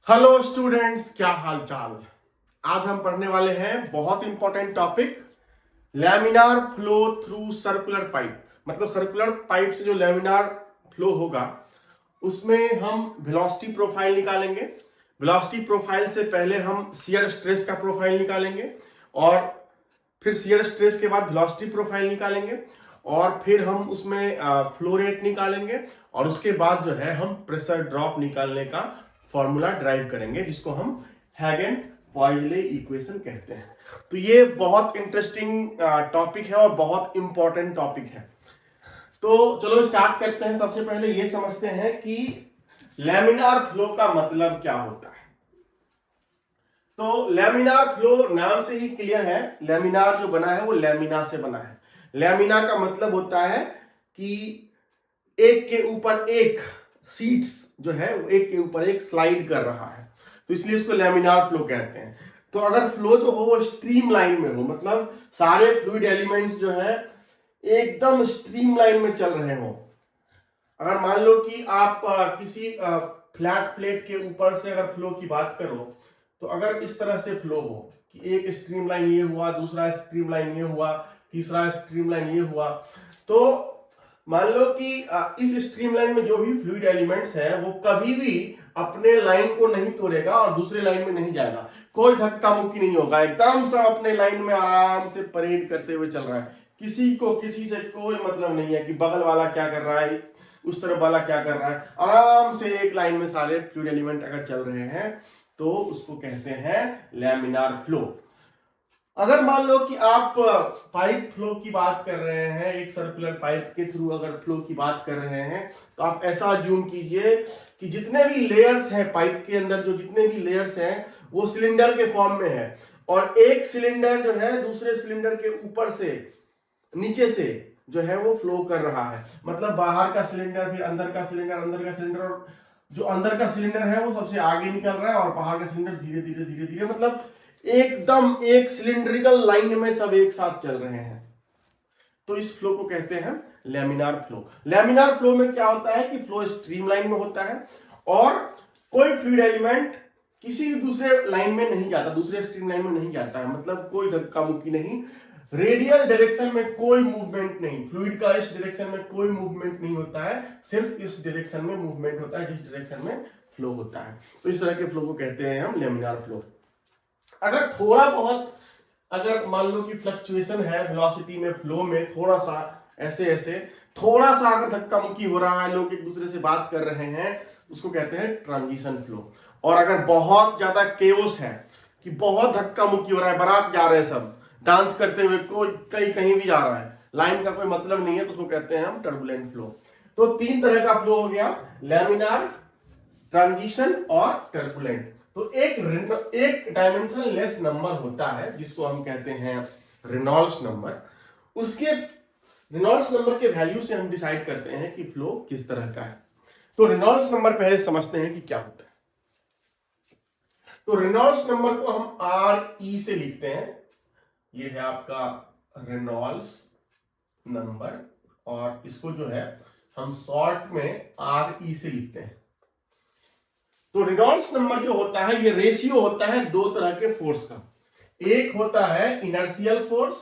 Hello students, क्या हाल चाल। आज हम पढ़ने वाले हैं बहुत important topic, laminar flow through circular pipe. मतलब सर्कुलर पाइप से जो लैमिनार फ्लो होगा उसमें हम वेलोसिटी प्रोफाइल निकालेंगे। वेलोसिटी प्रोफाइल से पहले हम शियर स्ट्रेस का प्रोफाइल निकालेंगे और फिर शियर स्ट्रेस के बाद वेलोसिटी प्रोफाइल निकालेंगे और फिर हम उसमें फ्लो रेट निकालेंगे और उसके बाद जो है हम प्रेशर ड्रॉप निकालने का फॉर्मूला ड्राइव करेंगे, जिसको हम हैगेन पॉइजले इक्वेशन कहते हैं। तो ये बहुत इंटरेस्टिंग टॉपिक है और बहुत इंपॉर्टेंट टॉपिक है। तो चलो स्टार्ट करते हैं। सबसे पहले ये समझते हैं कि लैमिनार फ्लो का मतलब क्या होता है। तो लैमिनार फ्लो नाम से ही क्लियर है, लैमिनार जो बना है वो लैमिना से बना है। लैमिना का मतलब होता है कि एक के ऊपर एक सीट्स जो है वो एक के ऊपर एक स्लाइड कर रहा है, तो इसलिए इसको लैमिनार फ्लो कहते हैं। तो अगर फ्लो जो हो वो स्ट्रीम लाइन में हो, मतलब सारे फ्लूइड एलिमेंट्स जो है एकदम स्ट्रीम लाइन में चल रहे हो। अगर मान लो कि आप किसी फ्लैट प्लेट के ऊपर से अगर फ्लो की बात करो, तो अगर इस तरह से फ्लो हो कि एक स्ट्रीम लाइन ये हुआ, दूसरा स्ट्रीम लाइन ये हुआ, तीसरा स्ट्रीम लाइन ये हुआ, तो मान लो कि इस स्ट्रीमलाइन में जो भी फ्लूइड एलिमेंट्स है वो कभी भी अपने लाइन को नहीं तोड़ेगा और दूसरे लाइन में नहीं जाएगा। कोई धक्का मुक्की नहीं होगा, एकदम सब अपने लाइन में आराम से परेड करते हुए चल रहा है। किसी को किसी से कोई मतलब नहीं है कि बगल वाला क्या कर रहा है, उस तरफ वाला क्या कर रहा है। आराम से एक लाइन में सारे फ्लूइड एलिमेंट अगर चल रहे हैं तो उसको कहते हैं लैमिनार फ्लो। अगर मान लो कि आप पाइप फ्लो की बात कर रहे हैं, एक सर्कुलर पाइप के थ्रू अगर फ्लो की बात कर रहे हैं, तो आप ऐसा अज्यूम कीजिए कि जितने भी लेयर्स हैं पाइप के अंदर, जो जितने भी लेयर्स हैं वो सिलेंडर के फॉर्म में है और एक सिलेंडर जो है दूसरे सिलेंडर के ऊपर से नीचे से जो है वो फ्लो कर रहा है। मतलब बाहर का सिलेंडर, फिर अंदर का सिलेंडर, अंदर का सिलेंडर, और जो अंदर का सिलेंडर है वो सबसे आगे निकल रहा है और बाहर का सिलेंडर धीरे धीरे धीरे धीरे, मतलब एकदम एक सिलिंड्रिकल लाइन में सब एक साथ चल रहे हैं। तो इस फ्लो को कहते हैं लैमिनार फ्लो। लैमिनार फ्लो में क्या होता है कि फ्लो स्ट्रीमलाइन में होता है और कोई फ्लूइड एलिमेंट किसी दूसरे लाइन में नहीं जाता, दूसरे स्ट्रीमलाइन में नहीं जाता है। मतलब कोई धक्का मुक्की नहीं, रेडियल डायरेक्शन में कोई मूवमेंट नहीं, फ्लूइड का इस डायरेक्शन में कोई मूवमेंट नहीं होता है, सिर्फ इस डायरेक्शन में मूवमेंट होता है जिस डायरेक्शन में फ्लो होता है। तो इस तरह के फ्लो को कहते हैं हम लैमिनार फ्लो। अगर थोड़ा बहुत अगर मान लो कि फ्लक्चुएशन है वेलोसिटी में, फ्लो में थोड़ा सा ऐसे ऐसे थोड़ा सा अगर धक्का मुक्की हो रहा है, लोग एक दूसरे से बात कर रहे हैं, उसको कहते हैं ट्रांजिशन फ्लो। और अगर बहुत ज्यादा केओस है कि बहुत धक्का मुक्की हो रहा है, बारात जा रहे हैं सब डांस करते हुए, कोई कहीं कहीं भी जा रहा है, लाइन का कोई मतलब नहीं है, तो उसको कहते हैं हम टर्बुलेंट फ्लो। तो तीन तरह का फ्लो हो गया, लैमिनार, ट्रांजिशन और टर्बुलेंट। तो एक डायमेंशन लेस नंबर होता है जिसको हम कहते हैं रेनॉल्ड्स नंबर। उसके रेनॉल्ड्स नंबर के वैल्यू से हम डिसाइड करते हैं कि फ्लो किस तरह का है। तो रेनॉल्ड्स नंबर पहले समझते हैं कि क्या होता है। तो रेनॉल्ड्स नंबर को हम RE से लिखते हैं। ये है आपका रेनॉल्ड्स नंबर और इसको जो है हम शॉर्ट में RE से लिखते हैं। तो रेनॉल्ड्स नंबर जो होता है ये रेशियो होता है दो तरह के फोर्स का। एक होता है इनर्शियल फोर्स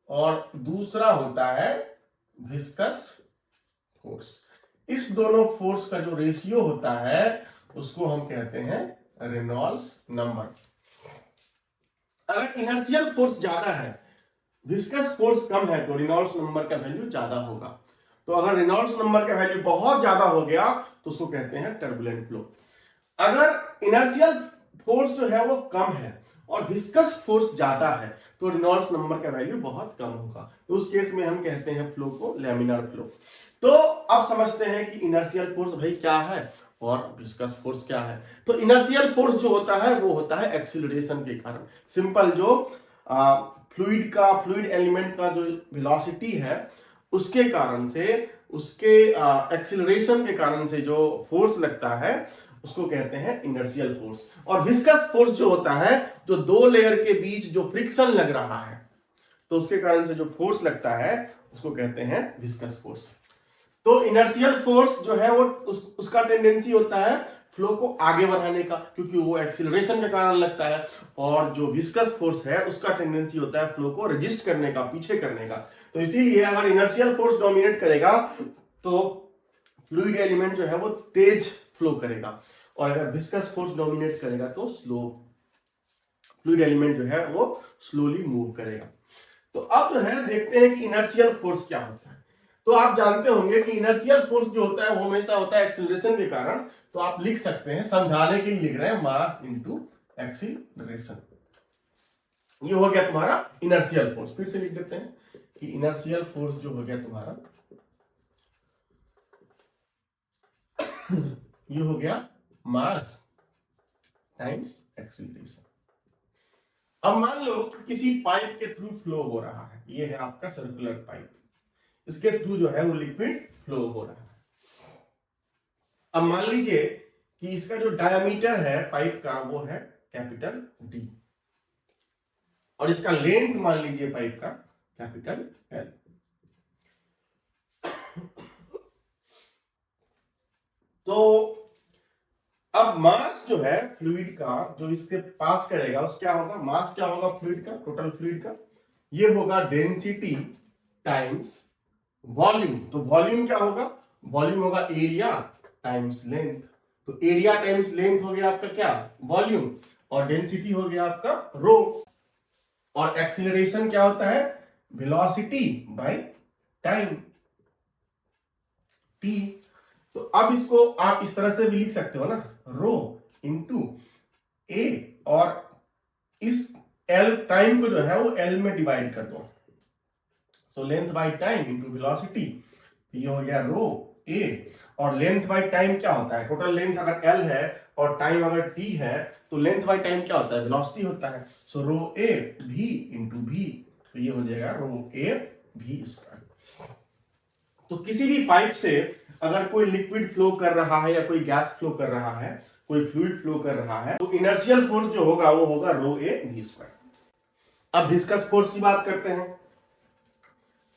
और दूसरा होता है विस्कस फोर्स। इस दोनों फोर्स का जो रेशियो होता है उसको हम कहते हैं रेनॉल्ड्स नंबर। अगर इनर्शियल फोर्स ज्यादा है, विस्कस फोर्स कम है, तो रेनॉल्ड्स नंबर का वैल्यू ज्यादा होगा। तो अगर रेनॉल्ड्स नंबर का वैल्यू बहुत ज्यादा हो गया तो उसको कहते हैं टर्बुलेंट फ्लो। अगर इनर्शियल फोर्स जो है वो कम है और विस्कस फोर्स ज्यादा है तो रेनॉल्ड्स नंबर का वैल्यू बहुत कम होगा, तो उस केस में हम कहते हैं फ्लो को लैमिनार फ्लो। तो अब समझते हैं कि इनर्शियल फोर्स भाई क्या है और विस्कस फोर्स क्या है। तो इनर्शियल फोर्स जो होता है वो होता है एक्सीलरेशन के कारण। सिंपल, जो फ्लूइड एलिमेंट का जो वेलोसिटी है उसके कारण से, उसके एक्सीलरेशन के कारण से जो फोर्स लगता है उसको कहते हैं इनर्शियल फोर्स। और विस्कस फोर्स जो होता है, जो दो लेयर के बीच जो फ्रिक्शन लग रहा है तो उसके कारण से जो फोर्स लगता है उसको कहते हैं विस्कस फोर्स। तो इनर्शियल फोर्स जो है वो उसका टेंडेंसी होता है फ्लो को आगे बढ़ाने का, क्योंकि वो एक्सीलरेशन के कारण लगता है। और जो विस्कस फोर्स है उसका टेंडेंसी होता है फ्लो को रेजिस्ट करने का, पीछे करने का। तो इसीलिए अगर इनर्शियल फोर्स डोमिनेट करेगा तो फ्लूइड एलिमेंट जो है वो तेज फ्लो करेगा, और अगर विस्कस फोर्स डोमिनेट करेगा तो स्लो फ्लूइड एलिमेंट जो है वो स्लोली मूव करेगा। तो अब जो है देखते हैं कि इनर्शियल फोर्स क्या होता है। तो आप जानते होंगे कि इनर्शियल फोर्स जो होता है वो हमेशा होता है एक्सीलरेशन के कारण। तो आप लिख सकते हैं, समझाने के लिए लिख रहे हैं, मास इनटू एक्सीलरेशन। ये हो गया तुम्हारा इनर्शियल फोर्स। फिर से लिख देते हैं कि इनर्शियल फोर्स जो हो गया तुम्हारा ये हो गया मास टाइम्स एक्सीलरेशन। अब मान लो कि किसी पाइप के थ्रू फ्लो हो रहा है, ये है आपका सर्कुलर पाइप, इसके थ्रू जो है वो लिक्विड फ्लो हो रहा है। अब मान लीजिए कि इसका जो डायमीटर है पाइप का वो है कैपिटल डी, और इसका लेंथ मान लीजिए पाइप का कैपिटल एल। तो अब मास जो है फ्लूइड का जो इसके पास करेगा उस क्या होगा, मास क्या होगा फ्लूइड का, टोटल फ्लूइड का, ये होगा डेंसिटी टाइम्स वॉल्यूम। तो वॉल्यूम क्या होगा, वॉल्यूम होगा एरिया टाइम्स लेंथ। तो एरिया टाइम्स लेंथ हो गया आपका क्या, वॉल्यूम, और डेंसिटी हो गया आपका रो। और एक्सीलरेशन क्या होता है, वेलोसिटी बाय टाइम टी। तो अब इसको आप इस तरह से भी लिख सकते हो ना, रो इंटू ए, और इस एल टाइम को जो है वो एल में डिवाइड कर दो। So length by time into velocity, तो ये हो गया रो ए। और लेंथ बाय टाइम क्या होता है, टोटल लेंथ अगर एल है और टाइम अगर टी है तो लेंथ बाय टाइम क्या होता है, वेलोसिटी होता है। सो रो ए भी इंटू भी, तो ये हो जाएगा रो ए भी स्क्वायर। तो किसी भी पाइप से अगर कोई लिक्विड फ्लो कर रहा है या कोई गैस फ्लो कर रहा है, कोई फ्लूइड फ्लो कर रहा है, तो इनर्शियल फोर्स जो होगा वो होगा रो ए भी स्क्वायर। अब विस्कस फोर्स की बात करते हैं।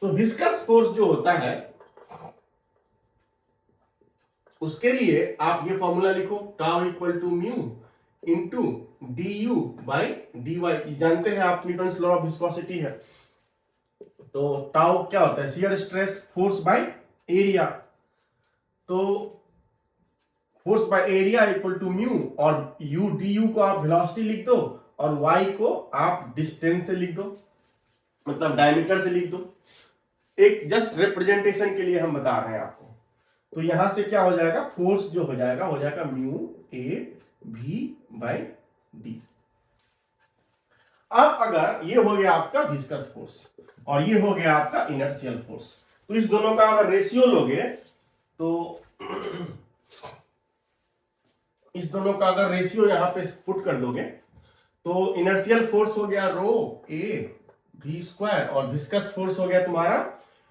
तो विस्कस फोर्स जो होता है उसके लिए आप ये फॉर्मूला लिखो, tau equal to mu into d u by d y. जानते हैं आप न्यूटन्स लॉ ऑफ विस्कोसिटी है। तो टाउ क्या होता है, shear stress force by area. तो force by area equal to mu, और यू डी यू को आप वेलोसिटी लिख दो और वाई को आप डिस्टेंस से लिख दो, मतलब डायमीटर से लिख दो। एक जस्ट रिप्रेजेंटेशन के लिए हम बता रहे हैं आपको। तो यहां से क्या हो जाएगा, फोर्स जो हो जाएगा म्यू ए भी बाय डी। अब अगर ये हो गया आपका विस्कस फोर्स और ये हो गया आपका इनर्शियल फोर्स, तो इस दोनों का अगर रेशियो लोगे तो इस दोनों का अगर रेशियो यहां पे पुट कर दोगे तो इनर्शियल फोर्स हो गया रो ए भी स्क्वायर, और विस्कस फोर्स हो गया तुम्हारा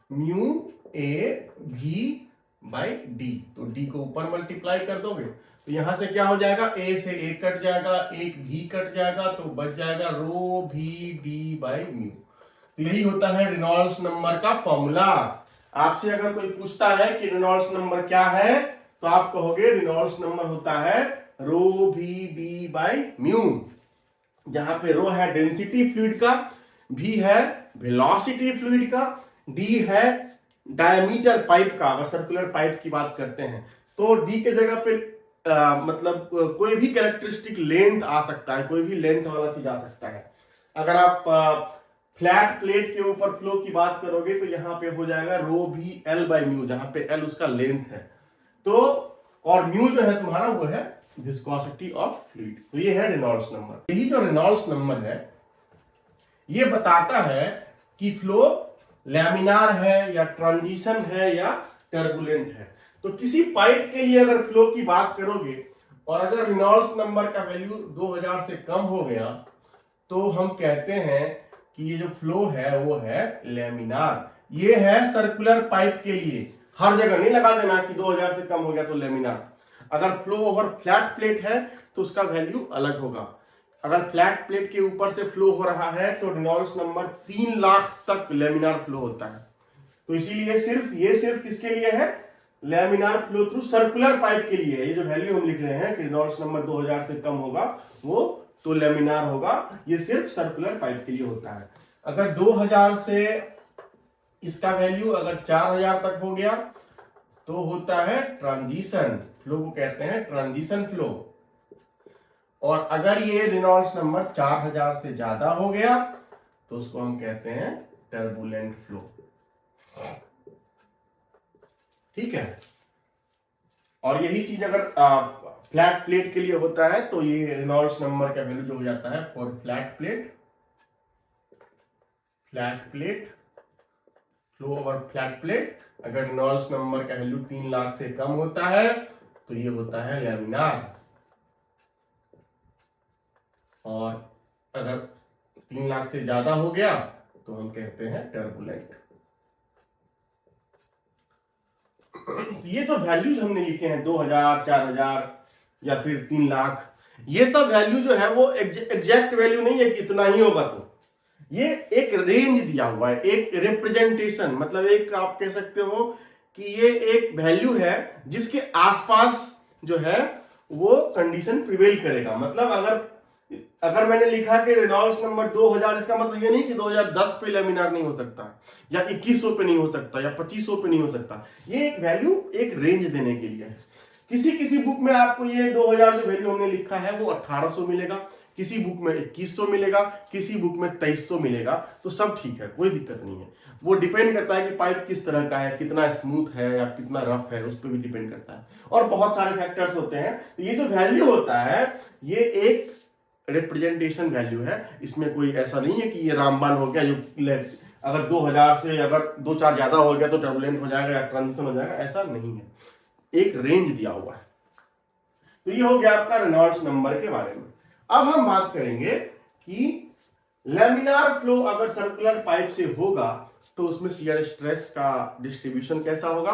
म्यू ए भी बाई डी। तो डी को ऊपर मल्टीप्लाई कर दोगे तो यहां से क्या हो जाएगा, ए से ए कट जाएगा, एक भी कट जाएगा, तो बच जाएगा रो भी डी बाई म्यू। तो यही होता है रेनॉल्ड्स नंबर का फॉर्मूला। आपसे अगर कोई पूछता है कि रेनॉल्ड्स नंबर क्या है तो आप कहोगे रेनॉल्ड्स नंबर होता है रो भी डी बाई म्यू, जहां पे रो है डेंसिटी फ्लूइड का, भी है वेलोसिटी फ्लूइड का, डी है डायमीटर पाइप का। अगर सर्कुलर पाइप की बात करते हैं तो डी के जगह पे मतलब कोई भी कैरेक्टरिस्टिक लेंथ आ सकता है, कोई भी लेंथ वाला चीज आ सकता है। अगर आप फ्लैट प्लेट के ऊपर फ्लो की बात करोगे तो यहाँ पे हो जाएगा रो भी एल बाई म्यू, जहां पे एल उसका लेंथ है। तो और म्यू जो है तुम्हारा वो है विस्कोसिटी ऑफ फ्लूइड। तो ये है रेनॉल्ड्स नंबर। यही जो रेनॉल्ड्स नंबर है ये बताता है कि फ्लो लैमिनार है या ट्रांजिशन है या टर्बुलेंट है। तो किसी पाइप के लिए अगर फ्लो की बात करोगे और अगर रेनॉल्ड्स नंबर का वैल्यू 2000 से कम हो गया तो हम कहते हैं कि ये जो फ्लो है वो है लैमिनार। ये है सर्कुलर पाइप के लिए, हर जगह नहीं लगा देना कि 2000 से कम हो गया तो लैमिनार। अगर फ्लो ओवर फ्लैट प्लेट है तो उसका वैल्यू अलग होगा। अगर फ्लैट प्लेट के ऊपर से फ्लो हो रहा है तो रेनॉल्ड्स नंबर 3 लाख तक लैमिनार फ्लो होता है। तो इसीलिए ये सिर्फ किसके लिए है, laminar flow through circular pipe के लिए ये जो वैल्यू हम लिख रहे हैं कि रेनॉल्ड्स नंबर 2000 से कम होगा वो तो लैमिनार होगा, ये सिर्फ सर्कुलर पाइप के लिए होता है। अगर 2000 से इसका वैल्यू अगर 4000 तक हो गया तो होता है ट्रांजिशन फ्लो को कहते हैं ट्रांजिशन फ्लो। और अगर ये रेनॉल्ड्स नंबर 4000 से ज्यादा हो गया तो उसको हम कहते हैं टर्बुलेंट फ्लो। ठीक है, और यही चीज अगर फ्लैट प्लेट के लिए होता है तो ये रेनॉल्ड्स नंबर का वैल्यू जो हो जाता है for flat plate flow over flat plate, अगर रेनॉल्ड्स नंबर का वैल्यू 3 लाख से कम होता है तो ये होता है लैमिनार, और अगर 3 लाख से ज्यादा हो गया तो हम कहते हैं टर्बुलेंट। ये जो वैल्यूज हमने लिखे हैं 2000, 4000 या फिर 3 लाख, ये सब वैल्यू जो है वो एग्जैक्ट वैल्यू नहीं है कि इतना ही होगा, तो ये एक रेंज दिया हुआ है, एक रिप्रेजेंटेशन, मतलब एक आप कह सकते हो कि ये एक वैल्यू है जिसके आसपास जो है वो कंडीशन प्रिवेल करेगा। मतलब अगर मैंने लिखा कि रेनॉल्ड्स नंबर 2000, इसका मतलब ये नहीं कि 2010 पे लैमिनार नहीं हो सकता, या 2100 पे नहीं हो सकता, या 2500 पे नहीं हो सकता। ये एक वैल्यू एक रेंज देने के लिए है। किसी बुक में आपको ये 2000 जो वैल्यू हमने लिखा है वो 1800 मिलेगा, किसी बुक में 2100 मिलेगा, किसी बुक में 2300 मिलेगा, तो सब ठीक है, कोई दिक्कत नहीं है। वो डिपेंड करता है कि पाइप किस तरह का है, कितना स्मूथ है या कितना रफ है, उस पर भी डिपेंड करता है, और बहुत सारे फैक्टर्स होते हैं। तो ये जो वैल्यू होता है ये एक रिप्रेजेंटेशन वैल्यू है, इसमें कोई ऐसा नहीं है कि ये रामबाण हो गया, जो अगर 2000 से अगर 2-4 ज्यादा हो गया तो टर्बुलेंट हो जाएगा या ट्रांजिशन हो जाएगा, ऐसा नहीं है, एक रेंज दिया हुआ है। तो ये हो गया आपका रेनॉल्ड्स नंबर के बारे में। अब हम बात करेंगे कि लैमिनार फ्लो अगर सर्कुलर पाइप से होगा तो उसमें शियर स्ट्रेस का डिस्ट्रीब्यूशन कैसा होगा,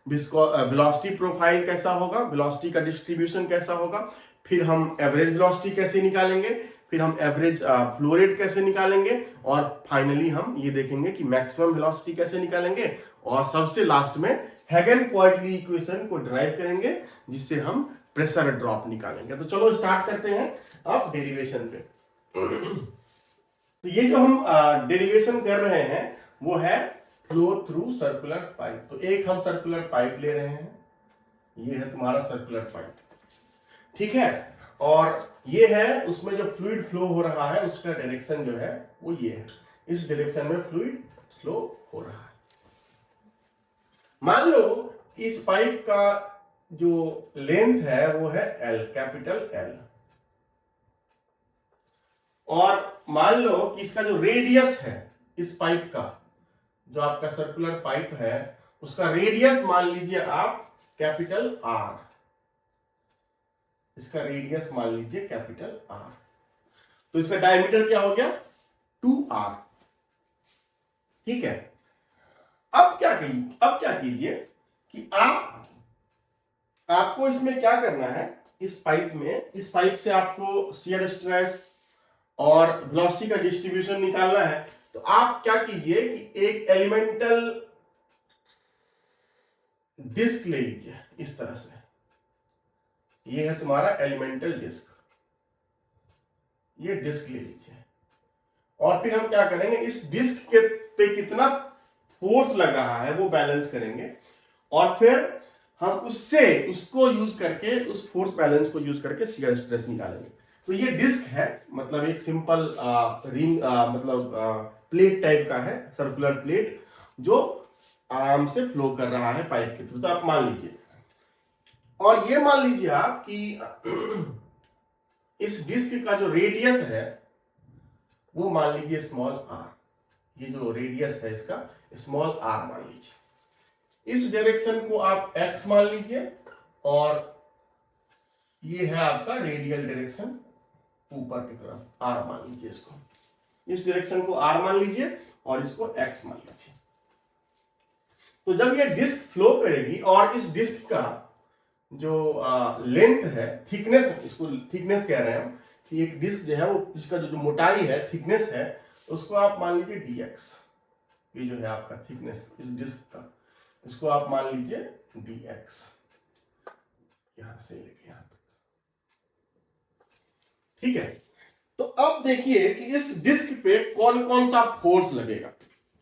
वेलोसिटी प्रोफाइल कैसा होगा, वेलोसिटी का डिस्ट्रीब्यूशन कैसा होगा, फिर हम एवरेज वेलोसिटी कैसे निकालेंगे, फिर हम एवरेज फ्लो रेट कैसे निकालेंगे, और फाइनली हम ये देखेंगे कि मैक्सिमम वेलोसिटी कैसे निकालेंगे, और सबसे लास्ट में हेगन-क्वार्टली इक्वेशन को ड्राइव करेंगे जिससे हम प्रेशर ड्रॉप निकालेंगे। तो चलो स्टार्ट करते हैं अब डेरिवेशन पे। तो ये जो हम डेरिवेशन कर रहे हैं वो है फ्लो थ्रू सर्कुलर पाइप। तो एक हम सर्कुलर पाइप ले रहे हैं, ये है तुम्हारा सर्कुलर पाइप, ठीक है, और ये है उसमें जो फ्लूइड फ्लो हो रहा है उसका डायरेक्शन जो है वो ये है, इस डायरेक्शन में फ्लूइड फ्लो हो रहा है। मान लो कि इस पाइप का जो लेंथ है वो है L, कैपिटल L, और मान लो कि इसका जो रेडियस है इस पाइप का, जो आपका सर्कुलर पाइप है उसका रेडियस मान लीजिए आप कैपिटल R, इसका रेडियस मान लीजिए कैपिटल R, तो इसका डायमीटर क्या हो गया 2R, ठीक है। अब क्या कीजिए कि आपको इसमें क्या करना है, इस पाइप से आपको शियर स्ट्रेस और वेलोसिटी का डिस्ट्रीब्यूशन निकालना है। तो आप क्या कीजिए कि एक एलिमेंटल डिस्क ले लीजिए इस तरह से, ये है तुम्हारा एलिमेंटल डिस्क, ये डिस्क ले लीजिए, और फिर हम क्या करेंगे इस डिस्क के पे कितना फोर्स लग रहा है वो बैलेंस करेंगे, और फिर हम उसको यूज करके, उस फोर्स बैलेंस को यूज करके शियर स्ट्रेस निकालेंगे। तो ये डिस्क है, मतलब एक सिंपल रिंग मतलब प्लेट टाइप का है, सर्कुलर प्लेट जो आराम से फ्लो कर रहा है पाइप के थ्रू। तो आप मान लीजिए, और ये मान लीजिए आप कि इस डिस्क का जो रेडियस है वो मान लीजिए स्मॉल r, ये जो रेडियस है इसका स्मॉल r मान लीजिए, इस डायरेक्शन को आप x मान लीजिए, और ये है आपका रेडियल डायरेक्शन ऊपर की तरफ, r मान लीजिए इसको, इस डायरेक्शन को r मान लीजिए और इसको x मान लीजिए। तो जब ये डिस्क फ्लो करेगी और इस डिस्क का जो लेंथ है, थिकनेस, इसको थिकनेस कह रहे हैं हम, कि एक डिस्क जो है वो इसका जो मोटाई है, थिकनेस है, उसको आप मान लीजिए dx, ये जो है आपका थिकनेस इस डिस्क का, इसको आप मान लीजिए dx, यहां से लेके यहां तक। ठीक है, तो अब देखिए कि इस डिस्क पे कौन कौन सा फोर्स लगेगा।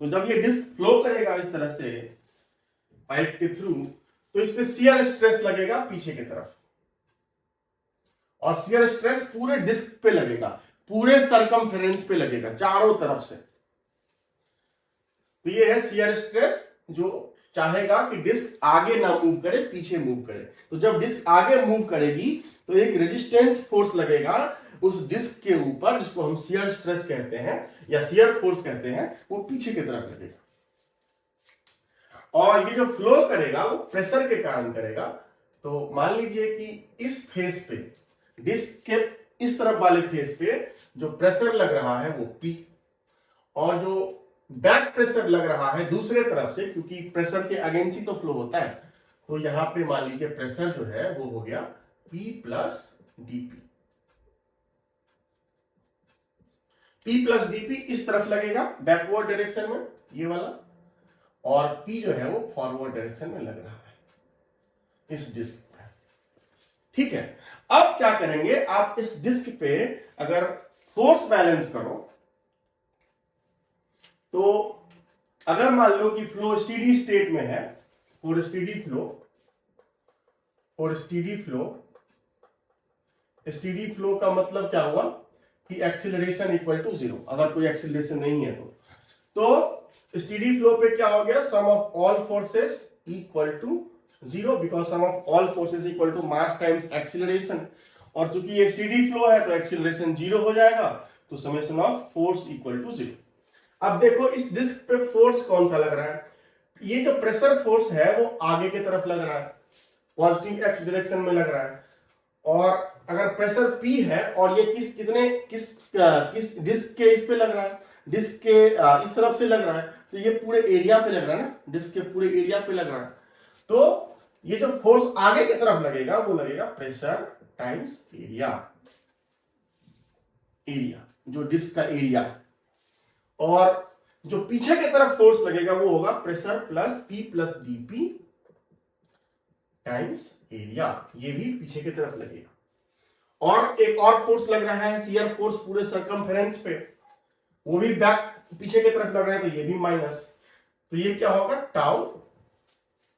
तो जब ये डिस्क फ्लो करेगा इस तरह से पाइप के थ्रू, तो इस पे शियर स्ट्रेस लगेगा पीछे की तरफ, और शियर स्ट्रेस पूरे डिस्क पे लगेगा, पूरे सरकमफेरेंस पे लगेगा, चारों तरफ से। तो ये है शियर स्ट्रेस, जो चाहेगा कि डिस्क आगे ना मूव करे, पीछे मूव करे। तो जब डिस्क आगे मूव करेगी तो एक रेजिस्टेंस फोर्स लगेगा उस डिस्क के ऊपर, जिसको हम शियर स्ट्रेस कहते हैं या शियर फोर्स कहते हैं, वो पीछे की तरफ लगेगा। और ये जो फ्लो करेगा वो प्रेशर के कारण करेगा। तो मान लीजिए कि इस फेस पे, डिस्क के इस तरफ वाले फेस पे जो प्रेशर लग रहा है वो P, और जो बैक प्रेशर लग रहा है दूसरे तरफ से, क्योंकि प्रेशर के अगेंस्ट ही तो फ्लो होता है, तो यहां पे मान लीजिए प्रेशर जो है वो हो गया P plus dP। P plus dP इस तरफ लगेगा बैकवर्ड डायरेक्शन में, ये वाला, और P जो है वो फॉरवर्ड डायरेक्शन में लग रहा है इस डिस्क पे। ठीक है, अब क्या करेंगे, आप इस डिस्क पे अगर फोर्स बैलेंस करो, तो अगर मान लो कि फ्लो स्टीडी स्टेट में है, फॉर स्टीडी फ्लो का मतलब क्या हुआ कि एक्सीलरेशन इक्वल टू 0, अगर कोई एक्सीलरेशन नहीं है तो स्टीडी फ्लो पे क्या हो गया, sum of all forces equal to 0, because sum of all forces equal to mass times acceleration. और चूंकि ये स्टीडी फ्लो है तो एक्सीलरेशन 0 हो जाएगा, तो summation of force equal to 0। अब देखो इस डिस्क पे फोर्स कौन सा लग रहा है, ये जो प्रेशर फोर्स है वो आगे की तरफ लग रहा है, पॉजिटिव एक्स डायरेक्शन में लग रहा है। और अगर प्रेशर P है और ये किस डिस्क के इस पे लग रहा है, डिस्क के इस तरफ से लग रहा है, तो ये पूरे एरिया पे लग रहा है ना, डिस्क के पूरे एरिया पे लग रहा है। तो ये जो फोर्स आगे की तरफ लगेगा वो लगेगा प्रेशर टाइम्स एरिया जो डिस्क का एरिया है, और जो पीछे की तरफ फोर्स लगेगा वो होगा pressure plus P plus dP times area, ये भी पीछे की तरफ लगेगा। और एक और फोर्स लग रहा है शियर फोर्स पूरे सरकमफेरेंस पे, वो भी बैक पीछे की तरफ लग रहा है, तो ये भी माइनस। तो ये क्या होगा, टाउ,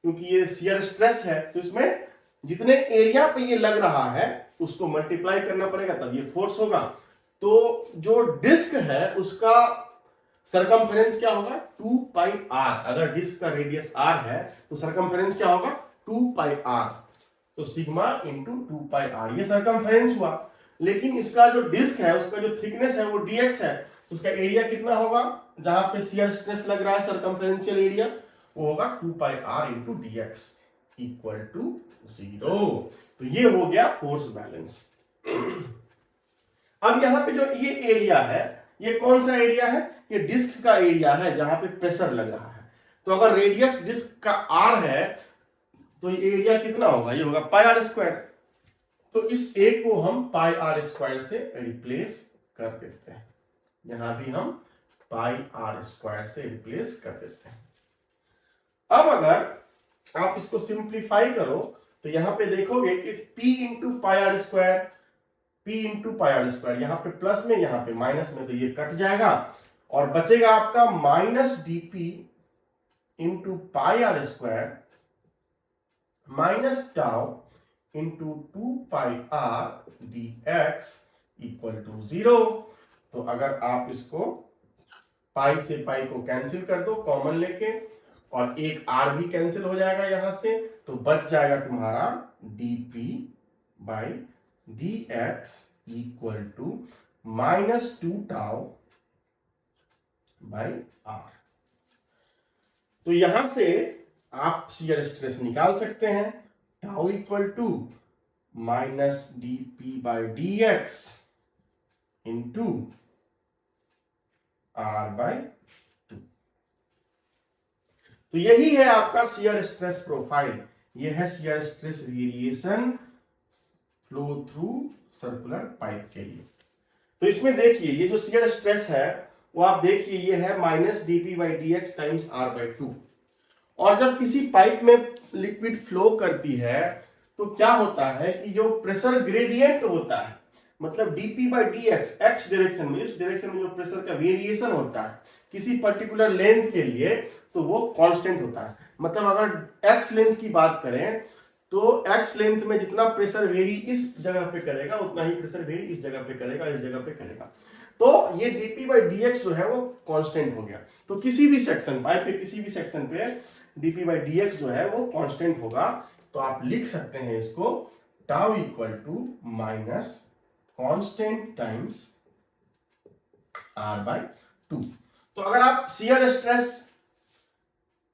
क्योंकि ये शियर स्ट्रेस है तो इसमें जितने एरिया पे ये लग रहा है उसको मल्टीप्लाई करना पड़ेगा, तब ये फोर्स होगा। तो जो डिस्क है उसका सरकमफेरेंस क्या होगा, 2 पाई r। अगर डिस्क का रेडियस r है तो सरकमफेरेंस क्या होगा, 2 पाई r। तो सिग्मा इंटू 2 पाई r, ये सरकमफेरेंस हुआ। लेकिन इसका जो डिस्क है उसका जो थिकनेस है वो dx है, तो उसका एरिया कितना होगा, जहां पे शियर स्ट्रेस लग रहा है सरकमफेरेंशियल एरिया, वो होगा 2 pi r into dx equal to 0। तो ये हो गया फोर्स बैलेंस। अब यहां पे जो ये एरिया है, ये कौन सा एरिया है, ये डिस्क का एरिया है जहां पे प्रेशर लग रहा है। तो अगर रेडियस डिस्क का r है तो ये एरिया कितना होगा, ये होगा पाई r स्क्वायर। तो इस a को हम पाई r स्क्वायर से रिप्लेस कर देते हैं, यहां भी हम पाई r स्क्वायर से रिप्लेस कर देते हैं। अब अगर आप इसको सिंप्लीफाई करो तो यहां पे देखोगे कि p into pi r square, P into pi r square, यहां पे प्लस में यहां पे माइनस में, तो ये कट जाएगा और बचेगा आपका minus dP into pi r square minus tau into 2 pi r dx equal to 0। तो अगर आप इसको पाई से पाई को कैंसिल कर दो कॉमन लेके, और एक r भी कैंसिल हो जाएगा यहां से, तो बच जाएगा तुम्हारा dP by dx equal to minus 2 tau by r। तो यहां से आप शियर स्ट्रेस निकाल सकते हैं, tau equal to minus dP by dx into r by 2। तो यही है आपका शियर स्ट्रेस प्रोफाइल, यह है shear stress variation flow through circular pipe के लिए। तो इसमें देखिए ये जो शियर स्ट्रेस है वो आप देखिए ये है minus dP by dx times r by 2, और जब किसी पाइप में लिक्विड फ्लो करती है तो क्या होता है कि जो प्रेशर ग्रेडियंट होता है, मतलब dp by d x direction में, इस डायरेक्शन में जो प्रेशर का वेरिएशन होता है किसी पर्टिकुलर लेंथ के लिए, तो वो कांस्टेंट होता है। मतलब अगर x लेंथ की बात करें तो x लेंथ में जितना प्रेशर वेरी इस जगह पे करेगा उतना ही प्रेशर वेरी इस जगह पे करेगा, इस जगह पे करेगा। तो ये dp बाई dx जो है वो कांस्टेंट हो गया। तो किसी भी सेक्शन, पाइप के किसी भी सेक्शन पे dp बाई dx जो है वो कांस्टेंट होगा। तो आप लिख सकते हैं इसको tau equal to minus constant times r by 2। तो अगर आप शियर स्ट्रेस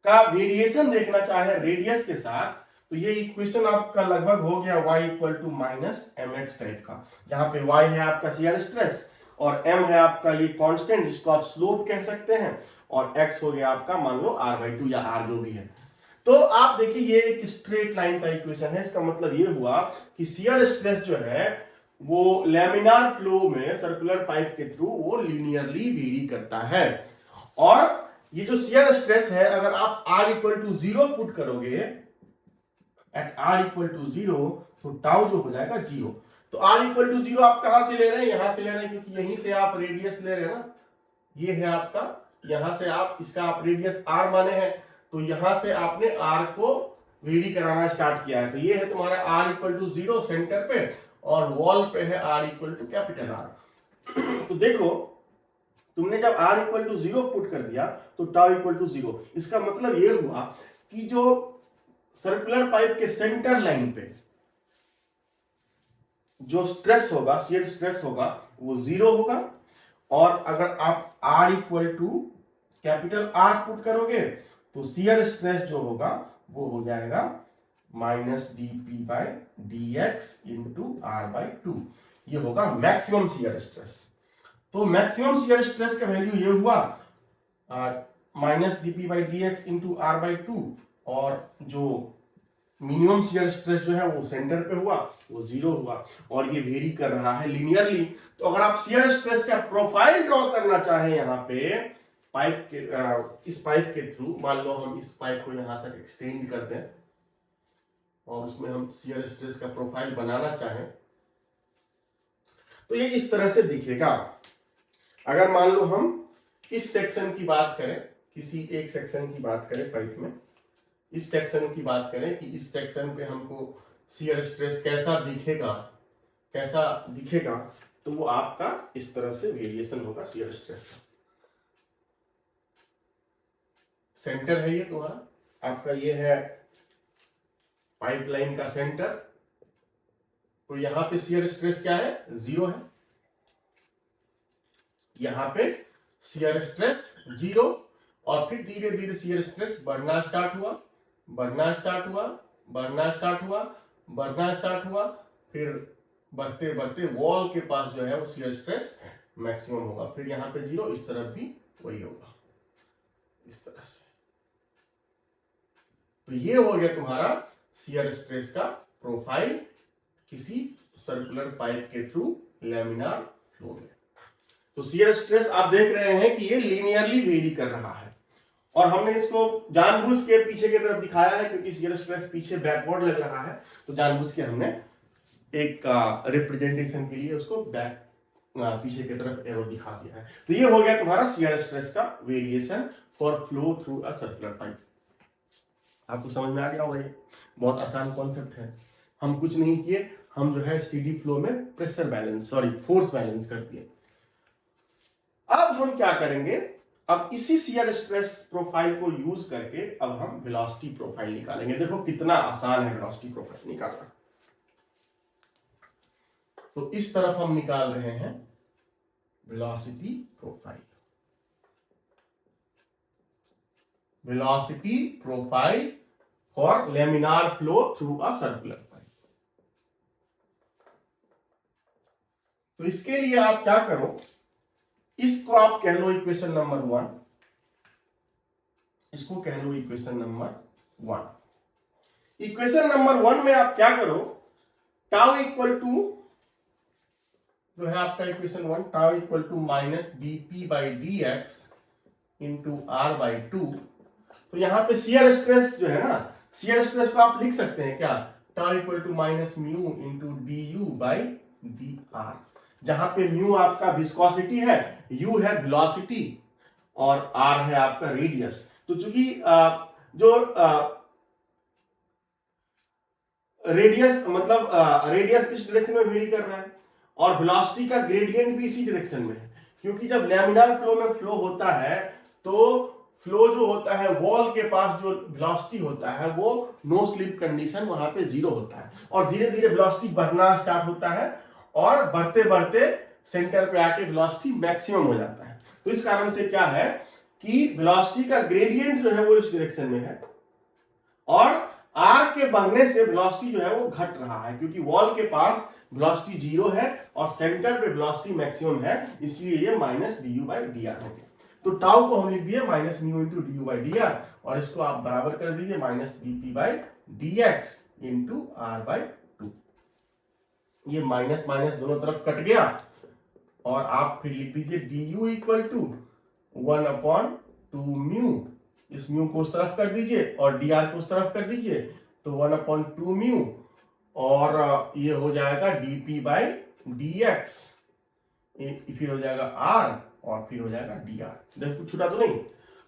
का वेरिएशन देखना चाहे रेडियस के साथ, तो ये इक्वेशन आपका लगभग हो गया y equal to minus m x type का, जहां पे y है आपका शियर स्ट्रेस और m है आपका ये कांस्टेंट जिसको आप स्लोप कह सकते हैं, और x हो गया आपका मान लो r बाई 2 या r जो भी है। तो आप देखिए ये एक स्ट्रेट लाइन का इक्वेशन है। इसका मतलब ये हुआ कि शियर स्ट्रेस जो है वो लैमिनार फ्लो में सर्कुलर पाइप के थ्रू वो लीनियरली वेरी करता है। और ये जो शियर स्ट्रेस है अगर आप r इक्वल टू 0 पुट करोगे एट r इक्वल टू 0, तो टाउ जो हो जाएगा 0। तो r इक्वल टू 0 आप कहां से ले रहे हैं? यहां से ले रहे हैं, क्योंकि यहीं से आप रेडियस ले रहे हैं ना, ये है आपका, यहां से आप इसका आप रेडियस r माने हैं, तो यहां से आपने r को वेरी कराना स्टार्ट किया है। तो ये है तुम्हारा r इक्वल टू 0 सेंटर पे, और वॉल पे है r equal to capital R। तो देखो तुमने जब r इक्वल टू 0 पुट कर दिया तो टाउ इक्वल टू 0। इसका मतलब ये हुआ कि जो सर्कुलर पाइप के सेंटर लाइन पे जो स्ट्रेस होगा, शियर स्ट्रेस होगा, वो 0 होगा। और अगर आप r equal to capital R put करोगे तो शियर स्ट्रेस जो होगा वो हो जाएगा minus dp by d x into r by 2। ये होगा मैक्सिमम शियर स्ट्रेस। तो मैक्सिमम शियर स्ट्रेस का वैल्यू ये हुआ minus dp by d x into r by 2, और जो मिनिमम शियर स्ट्रेस जो है वो सेंटर पे हुआ, वो 0 हुआ, और ये वेरी कर रहा है लीनियरली। तो अगर आप शियर स्ट्रेस का प्रोफाइल ड्रॉ करना चाहें यहाँ पे पाइप के इस पाइप के थ्रू, मान लो हम इस पाइप को यहाँ तक एक्सटेंड कर दें और उसमें हम शियर स्ट्रेस का प्रोफाइल बनाना चाहें, तो ये इस तरह से दिखेगा। अगर मान लो हम इस सेक्शन की बात करें, किसी एक सेक्शन की बात करें पाइप में, इस सेक्शन की बात करें कि इस सेक्शन पे हमको शियर स्ट्रेस कैसा दिखेगा, तो वो आपका इस तरह से वेरिएशन होगा शियर स्ट्रेस का। सेंटर है ये तुम्हारा, आपका ये है पाइपलाइन का सेंटर, तो यहां पे शियर स्ट्रेस क्या है? 0 है। यहां पे शियर स्ट्रेस 0, और फिर धीरे धीरे शियर स्ट्रेस बढ़ना स्टार्ट हुआ, बढ़ना स्टार्ट हुआ, बढ़ना स्टार्ट हुआ, बढ़ना स्टार्ट हुआ, फिर बढ़ते बढ़ते वॉल के पास जो है वो शियर स्ट्रेस मैक्सिमम होगा। फिर यहाँ पे 0, इस तरफ भी वही होगा, इस तरह से। तो ये हो गया तुम्हारा शियर स्ट्रेस का प्रोफाइल किसी सर्कुलर पाइप के थ्रू लैमिनार फ्लो में। तो शियर स्ट्रेस आप देख रहे हैं कि ये लीनियरली वेरी कर रहा है, और हमने इसको जानबूझ के पीछे की तरफ दिखाया है क्योंकि शियर स्ट्रेस पीछे बैकवर्ड लग रहा है, तो जानबूझ के हमने एक रिप्रेजेंटेशन के लिए उसको बैक पीछे की तरफ एरो दिखा दिया है। तो ये हो गया तुम्हारा शियर स्ट्रेस का variation for flow through a circular pipe. आपको समझ में आ गया होगा, ये बहुत आसान कॉन्सेप्ट है। हम कुछ नहीं किए, हम जो है स्टेडी फ्लो में फोर्स बैलेंस कर दिए। अब हम क्या करेंगे, अब इसी शियर स्ट्रेस प्रोफाइल को यूज करके अब हम वेलोसिटी प्रोफाइल निकालेंगे। देखो कितना आसान है वेलोसिटी प्रोफाइल निकालना। तो इस तरफ हम निकाल रहे हैं velocity profile. Velocity profile for laminar flow through a circular pipe. तो इसके लिए आप क्या करो, इसको आप कह लो इक्वेशन नंबर 1, इसको कह लो इक्वेशन नंबर 1। इक्वेशन नंबर 1 में आप क्या करो, टाउ इक्वल टू जो है आपका equation 1, tau equal to minus dp by d x into r by 2, तो यहाँ पे शियर स्ट्रेस जो है ना, शियर स्ट्रेस को आप लिख सकते हैं क्या, tau equal to minus mu into d u by d r, जहां पे म्यू आपका विस्कोसिटी है, यू है वेलोसिटी और आर है आपका रेडियस। तो चूंकि जो रेडियस मतलब रेडियस इस डायरेक्शन में वेरी कर रहा है और वेलोसिटी का ग्रेडियंट भी इसी डायरेक्शन में है, क्योंकि जब लैमिनार फ्लो में फ्लो होता है तो फ्लो जो होता है वॉल के पास जो वेलोसिटी होता है वो नो स्लिप कंडीशन वहां पे जीरो होता है और धीरे धीरे वेलोसिटी बढ़ना स्टार्ट होता है और बढ़ते बढ़ते सेंटर पे आके वेलोसिटी मैक्सिमम हो जाता है। तो इस कारण से क्या है कि वेलोसिटी का ग्रेडियंट जो है वो इस डायरेक्शन में है और आर के बढ़ने से वेलोसिटी जो है वो घट रहा है, क्योंकि वॉल के पास वेलोसिटी जीरो है और सेंटर पे वेलोसिटी मैक्सिमम है, इसलिए ये minus d u by d r हो गया। तो टाउ को हम लिख दिए minus mu into d u by d r और इसको आप बराबर कर दीजिए minus d p by d x into r by two. ये माइनस माइनस दोनों तरफ कट गया और आप फिर लिख दीजिए d u equal to 1/2 mu, इस म्यू को उस तरफ कर दीजिए और डी आर को उस तरफ कर दीजिए, तो 1/2 म्यू और ये हो जाएगा D p by d x, फिर हो जाएगा आर और फिर हो जाएगा डी आर। देखो कुछ छूटा तो नहीं,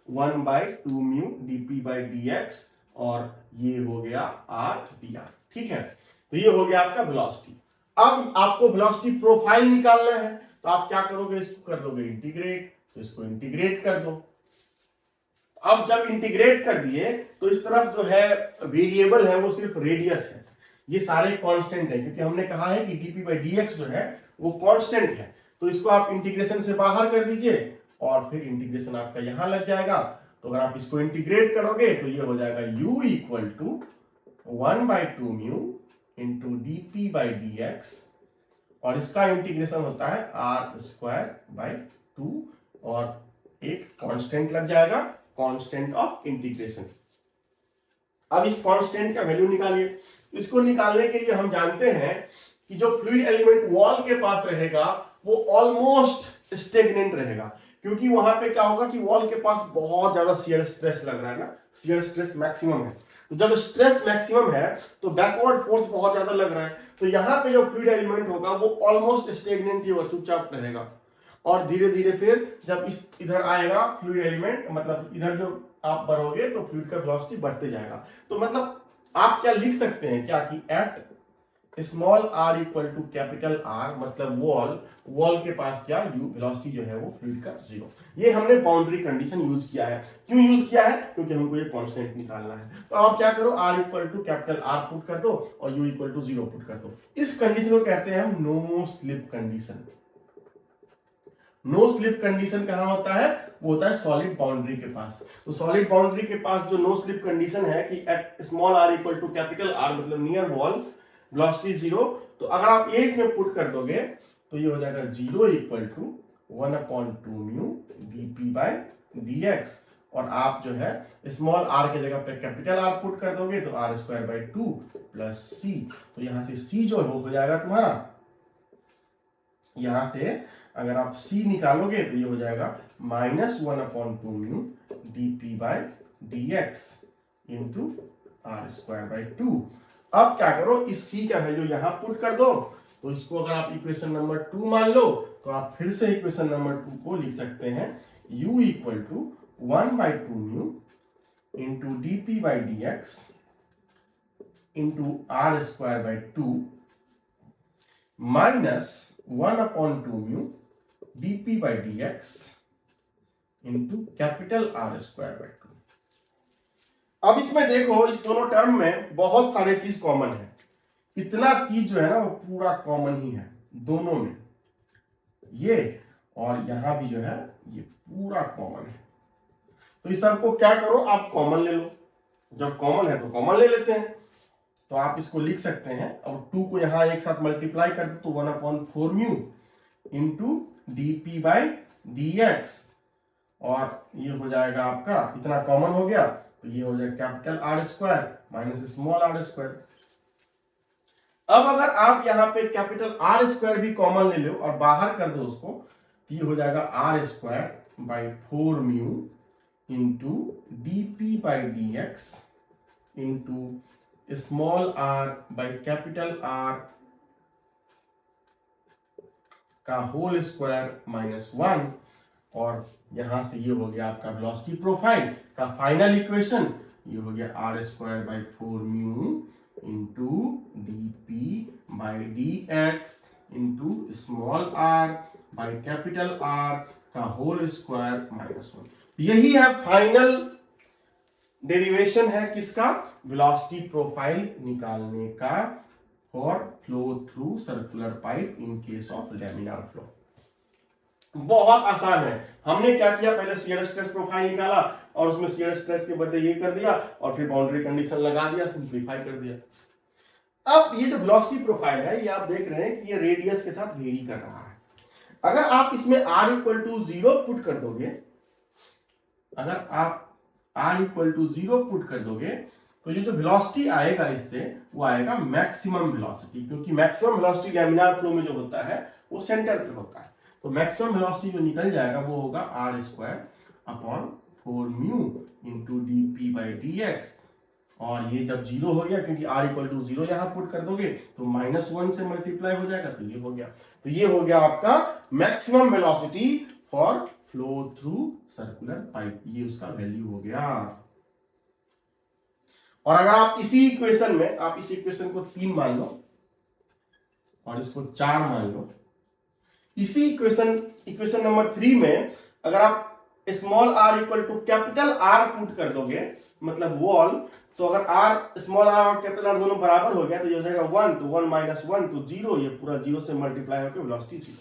1/2 mu d p by d x और ये हो गया आर डी आर। ठीक है, तो ये हो गया आपका वेलोसिटी। अब आपको वेलोसिटी प्रोफाइल निकालना है, तो आप क्या करोगे, इसको कर दोगे इंटीग्रेट, तो इसको इंटीग्रेट कर दो। अब जब इंटीग्रेट कर दिए तो इस तरफ जो है वेरिएबल है वो सिर्फ रेडियस है, ये सारे कांस्टेंट है, क्योंकि हमने कहा है कि dp बाई dx जो है वो कांस्टेंट है। तो इसको आप इंटीग्रेशन से बाहर कर दीजिए और फिर इंटीग्रेशन आपका यहां लग जाएगा। तो अगर आप इसको इंटीग्रेट करोगे तो ये हो जाएगा u equal to 1/2 mu into d p by d x और इसका इंटीग्रेशन होता है आर स्क्वायर बाई 2 और एक कांस्टेंट लग जाएगा, कांस्टेंट ऑफ इंटीग्रेशन। अब इस कांस्टेंट का वैल्यू निकालिए। इसको निकालने के लिए हम जानते हैं कि जो फ्लूइड एलिमेंट वॉल के पास रहेगा वो ऑलमोस्ट स्टेगनेंट रहेगा, क्योंकि वहां पे क्या होगा कि वॉल के पास बहुत ज्यादा शियर स्ट्रेस लग रहा है ना, शियर स्ट्रेस मैक्सिमम है। तो जब स्ट्रेस मैक्सिमम है तो बैकवर्ड फोर्स बहुत ज्यादा लग रहा है, तो यहाँ पे जो फ्लूइड एलिमेंट होगा वो ऑलमोस्ट स्टेगनेंट ही होगा, चुपचाप रहेगा और धीरे धीरे फिर जब इस इधर आएगा फ्लूइड एलिमेंट, मतलब इधर जो आप बढ़ोगे तो फ्लूइड का वेलोसिटी बढ़ते जाएगा। तो मतलब आप क्या लिख सकते हैं क्या कि at small r equal to capital R, मतलब वॉल के पास क्या यू वेलोसिटी जो है वो फ्लूइड का जीरो। ये हमने बाउंड्री कंडीशन यूज किया है। क्यों यूज किया है, क्योंकि हमको ये कांस्टेंट निकालना है। तो आप क्या करो, r equal to capital R put कर दो और u इक्वल टू 0 पुट कर दो। इस कंडीशन को कहते हैं हम no slip condition. No slip condition कहां होता है, वो होता है सॉलिड बाउंड्री के पास। तो सॉलिड बाउंड्री के पास जो नो स्लिप कंडीशन है कि at small r equal to capital R, मतलब नियर वॉल वेलोसिटी जीरो, तो अगर आप ये इसमें पुट कर दोगे तो ये हो जाएगा 0 equal to 1/2 mu dp by dx और आप जो है स्मॉल r के जगह पे कैपिटल R पुट कर दोगे तो r square by 2 plus c। तो यहां से c जो हो जाएगा तुम्हारा, यहां से अगर आप c निकालोगे तो ये हो जाएगा -1/2 mu dp by dx into r square by 2। अब क्या करो, इस c का वैल्यू यहां पुट कर दो, तो इसको अगर आप इक्वेशन नंबर 2 मान लो तो आप फिर से इक्वेशन नंबर 2 को लिख सकते हैं u equal to 1/2 mu into dp by dx into r square by 2 minus 1/2 mu dp by dx into capital R square by 2। अब इसमें देखो, इस दोनों टर्म में बहुत सारे चीज कॉमन है। इतना चीज जो है ना वो पूरा कॉमन ही है दोनों में, ये और यहां भी जो है ये पूरा कॉमन है। तो इस सबको क्या करो, आप कॉमन ले लो। जब कॉमन है तो कॉमन ले लेते हैं, तो आप इसको लिख सकते हैं। और 2 को यहां एक साथ मल्टीप्लाई कर दो तो 1/4 mu into dp by dx और ये हो जाएगा आपका, इतना कॉमन हो गया तो ये हो जाएगा capital R square minus small r square. अब अगर आप यहाँ पे कैपिटल आर स्क्वायर भी कॉमन ले लो और बाहर कर दो उसको, तो ये हो जाएगा r square by 4 mu into d p by d x into small r by capital R का होल स्क्वायर माइनस 1। और यहां से ये हो गया आपका वेलोसिटी प्रोफाइल का फाइनल इक्वेशन, ये हो गया r square by 4 mu into d p by d x into small r by capital R का होल स्क्वायर माइनस 1। यही है फाइनल डेरिवेशन है किसका, वेलोसिटी प्रोफाइल निकालने का for flow through circular pipe in case of laminar flow. बहुत आसान है। हमने क्या किया, पहले शियर स्ट्रेस प्रोफाइल निकाला और उसमें शियर स्ट्रेस के बदले ये कर दिया और फिर बाउंड्री कंडीशन लगा दिया, सिंप्लीफाई कर दिया। अब ये जो वेलोसिटी प्रोफाइल है ये आप देख रहे हैं कि ये रेडियस के साथ वेरी कर रहा है। अगर आप इसमें r इक्वल टू 0 पुट कर दोगे, अगर आप r इक्वल टू 0 पुट कर दोगे तो ये जो वेलोसिटी आएगा इससे वो आएगा मैक्सिमम वेलोसिटी, क्योंकि मैक्सिमम वेलोसिटी लैमिनार फ्लो में जो होता है वो सेंटर पे होता है। तो मैक्सिमम वेलोसिटी जो निकल जाएगा वो होगा r square upon 4 mu into d p by d x. और ये जब 0 हो गया, क्योंकि r इक्वल टू 0 यहां पुट कर दोगे तो -1 से मल्टीप्लाई हो जाएगा, तो ये हो गया। तो ये हो गया आपका maximum velocity for flow through circular pipe, ये उसका वैल्यू हो गया। और अगर आप इसी इक्वेशन में, आप इस इक्वेशन को 3 मान लो और इसको 4 मान लो, इसी इक्वेशन नंबर 3 में अगर आप small r equal to capital R put कर दोगे, मतलब वॉल, तो अगर r स्मॉल r और कैपिटल R दोनों बराबर हो गया तो ये हो जाएगा 1, तो 1 माइनस 1 तो 0, ये पूरा 0 से मल्टीप्लाई होकर वेलोसिटी 0।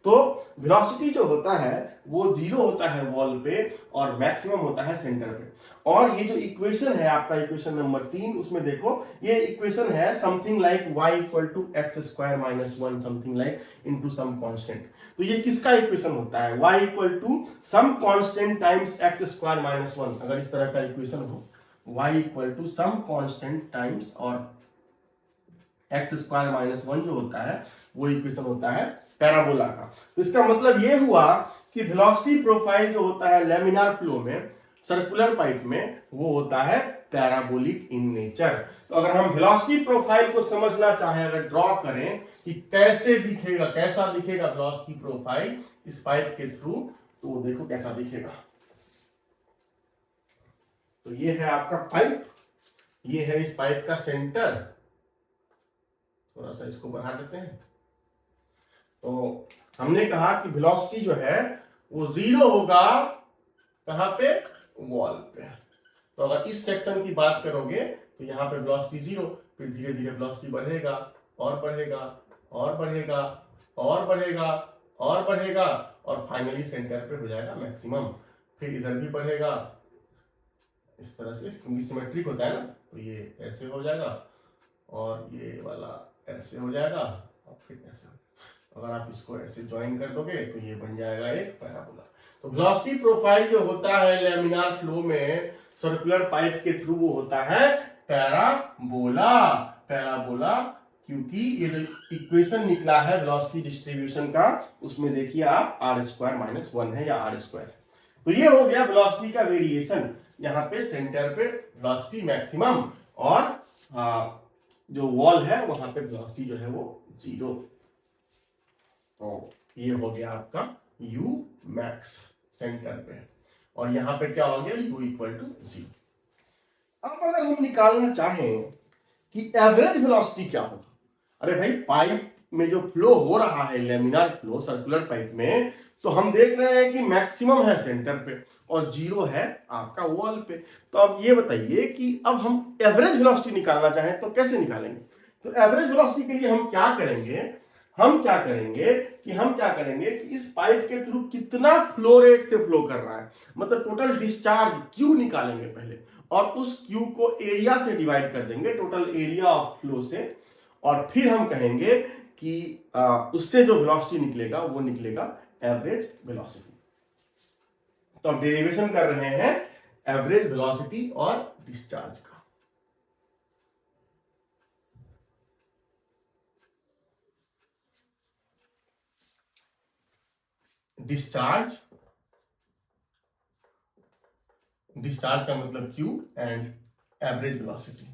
तो वेलोसिटी जो होता है वो 0 होता है वॉल पे और मैक्सिमम होता है सेंटर पे। और ये जो इक्वेशन है आपका इक्वेशन नंबर 3, उसमें देखो ये इक्वेशन है something like y equal to x square minus 1 something like into some constant. तो ये किसका इक्वेशन होता है, y equal to some constant times x square minus 1। अगर इस तरह का इक्वेशन हो y equal to some constant times और एक्स स्क्वायर माइनस 1 जो होता है वो इक्वेशन होता है पैराबोला का। तो इसका मतलब ये हुआ कि वेलोसिटी प्रोफाइल जो होता है लैमिनार फ्लो में, सर्कुलर पाइप में, वो होता है पैराबोलिक इन नेचर। तो अगर हम वेलोसिटी प्रोफाइल को समझना चाहें, अगर ड्रॉ करें कि कैसे दिखेगा, कैसा दिखेगा वेलोसिटी प्रोफाइल इस पाइप के थ्रू, तो देखो कैसा दिखेगा। तो ये है आपका पाइप, ये है इस पाइप का सेंटर, थोड़ा सा इसको बढ़ा देते हैं। तो हमने कहा कि वेलोसिटी जो है वो 0 होगा कहां पे, वॉल पे। तो अगर इस सेक्शन की बात करोगे तो यहां पे वेलोसिटी 0, फिर धीरे धीरे वेलोसिटी बढ़ेगा और बढ़ेगा और बढ़ेगा और बढ़ेगा और बढ़ेगा और फाइनली सेंटर पे हो जाएगा मैक्सिमम। फिर इधर भी बढ़ेगा इस तरह से, क्योंकि सिमेट्रिक होता है ना, तो ये ऐसे हो जाएगा और ये वाला ऐसे हो जाएगा और फिर ऐसे। अगर आप इसको ऐसे ज्वाइन कर दोगे तो ये बन जाएगा एक पैराबोला। तो वेलोसिटी प्रोफाइल जो होता है लैमिनार फ्लो में सर्कुलर पाइप के थ्रू वो होता है पैराबोला। पैराबोला क्योंकि ये जो इक्वेशन निकला है वेलोसिटी डिस्ट्रीब्यूशन का, उसमें देखिए आप आर स्क्वायर माइनस 1 है या आर स्क्वायर। तो ये हो गया वेलोसिटी का वेरिएशन, यहाँ पे सेंटर पे वेलोसिटी मैक्सिमम और जो वॉल है वहां पे वेलोसिटी जो है वो 0। तो ये हो गया आपका u मैक्स सेंटर पे, और यहां पे क्या हो गया u इक्वल टू 0। अब अगर हम निकालना चाहें कि एवरेज वेलोसिटी क्या होगा, अरे भाई पाइप में जो फ्लो हो रहा है लैमिनार फ्लो सर्कुलर पाइप में, तो हम देख रहे हैं कि मैक्सिमम है सेंटर पे और 0 है आपका वॉल पे। तो अब ये बताइए कि अब हम एवरेज वेलोसिटी निकालना चाहें तो कैसे निकालेंगे। तो एवरेज वेलोसिटी के लिए हम क्या करेंगे कि इस पाइप के थ्रू कितना फ्लो रेट से फ्लो कर रहा है, मतलब टोटल डिस्चार्ज क्यू निकालेंगे पहले, और उस क्यू को एरिया से डिवाइड कर देंगे, टोटल एरिया ऑफ फ्लो से, और फिर हम कहेंगे कि उससे जो वेलोसिटी निकलेगा वो निकलेगा एवरेज वेलोसिटी। तो अब डेरिवेशन कर रहे हैं एवरेज वेलोसिटी और डिस्चार्ज का। डिस्चार्ज डिस्चार्ज का मतलब Q एंड एवरेज वेलोसिटी।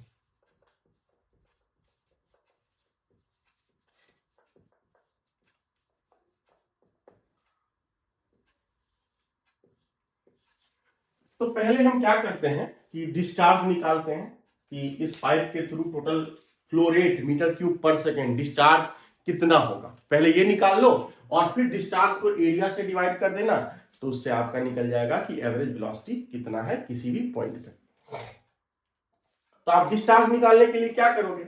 तो पहले हम क्या करते हैं कि डिस्चार्ज निकालते हैं कि इस पाइप के through total flow rate meter cube per second discharge कितना होगा। पहले ये निकाल लो और फिर डिस्चार्ज को एरिया से डिवाइड कर देना, तो उससे आपका निकल जाएगा कि एवरेज वेलोसिटी कितना है किसी भी पॉइंट पे। तो आप डिस्चार्ज निकालने के लिए क्या करोगे,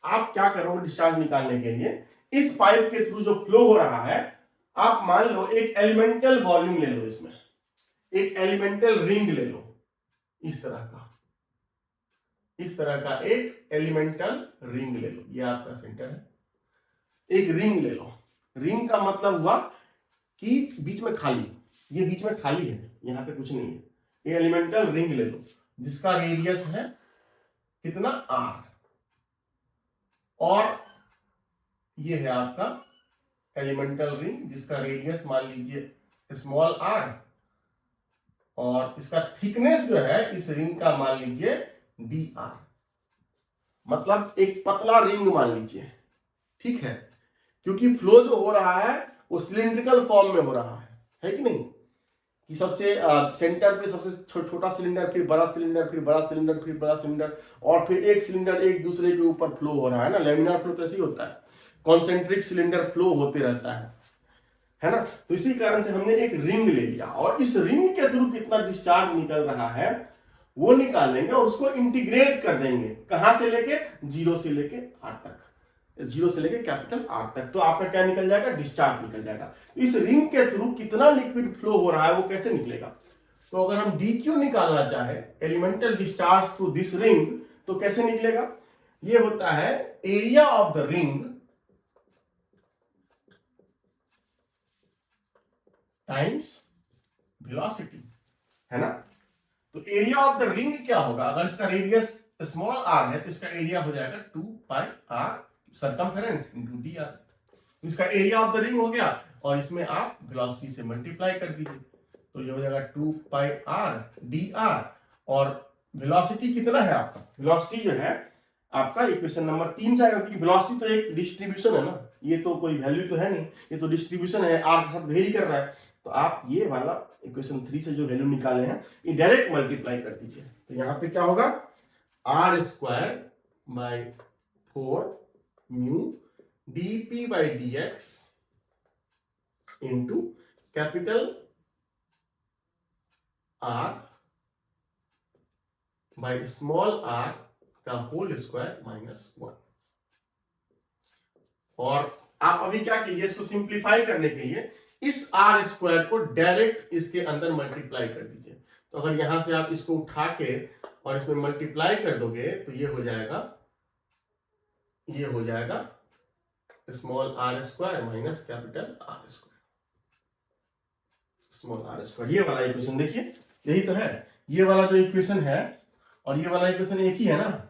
आप क्या करोगे डिस्चार्ज निकालने के लिए, इस पाइप के थ्रू जो फ्लो हो रहा है, आप मान लो एक एलिमेंटल वॉल्यूम ले लो, इसमें एक एलिमेंटल रिंग ले लो, इस तरह का एक एलिमेंटल रिंग ले लो, ये आपका सेंटर है। एक रिंग ले लो, रिंग का मतलब हुआ कि बीच में खाली, ये बीच में खाली है, यहां पे कुछ नहीं है। ये एलिमेंटल रिंग ले लो जिसका रेडियस है कितना r, और ये है आपका एलिमेंटल रिंग जिसका रेडियस मान लीजिए स्मॉल r, और इसका थिकनेस जो है इस रिंग का मान लीजिए dr, मतलब एक पतला रिंग मान लीजिए, ठीक है। क्योंकि फ्लो जो हो रहा है वो सिलिंड्रिकल फॉर्म में हो रहा है कि नहीं, कि सबसे सेंटर पे सबसे छोटा सिलेंडर, फिर बड़ा सिलेंडर, फिर बड़ा सिलेंडर, फिर बड़ा सिलेंडर, और फिर एक सिलेंडर एक दूसरे के ऊपर फ्लो हो रहा है ना। लैमिनार फ्लो तो ऐसे ही होता है, कॉन्सेंट्रिक सिलेंडर फ्लो होते रहता है ना। तो इसी कारण से हमने एक रिंग ले लिया और इस रिंग के थ्रू कितना डिस्चार्ज निकल रहा है वो निकाल लेंगे और उसको इंटीग्रेट कर देंगे, कहां से लेके, जीरो से लेके आर तक, जीरो से लेके कैपिटल आर तक। तो आपका क्या निकल जाएगा, डिस्चार्ज निकल जाएगा। इस रिंग के थ्रू कितना लिक्विड फ्लो हो रहा है वो कैसे निकलेगा, तो अगर हम dq निकालना चाहे, elemental discharge through this ring, तो कैसे निकलेगा, ये होता है area of the ring times velocity, है ना। तो एरिया ऑफ द रिंग क्या होगा, अगर इसका रेडियस स्मॉल r है तो इसका एरिया हो जाएगा 2 pi r circumference into dr। इसका एरिया ऑफ द रिंग हो गया और इसमें आप वेलोसिटी से मल्टीप्लाई कर दीजिए, तो ये हो जाएगा 2 पाई r dr। और वेलोसिटी कितना है आपका, वेलोसिटी जो है आपका इक्वेशन नंबर 3 से आएगा, क्योंकि वेलोसिटी तो एक डिस्ट्रीब्यूशन है ना, ये तो कोई वैल्यू तो है नहीं, ये तो डिस्ट्रीब्यूशन है, r के साथ वेरी कर रहा है। तो आप ये वाला इक्वेशन 3 से जो वैल्यू निकाले हैं ये डायरेक्ट मल्टीप्लाई कर दीजिए, तो यहां पे क्या होगा, r square by 4 mu dp by dx into capital r by small r का होल स्क्वायर माइनस 1। और आप अभी क्या कीजिए, इसको सिंप्लीफाई करने के लिए इस r स्क्वायर को डायरेक्ट इसके अंदर मल्टीप्लाई कर दीजिए। तो अगर यहां से आप इसको उठा के और इसमें मल्टीप्लाई कर दोगे तो ये हो जाएगा small r square minus capital r square, small r square. ये वाला इक्वेशन देखिए, यही तो है, ये वाला जो इक्वेशन है और ये वाला इक्वेशन एक ही है ना,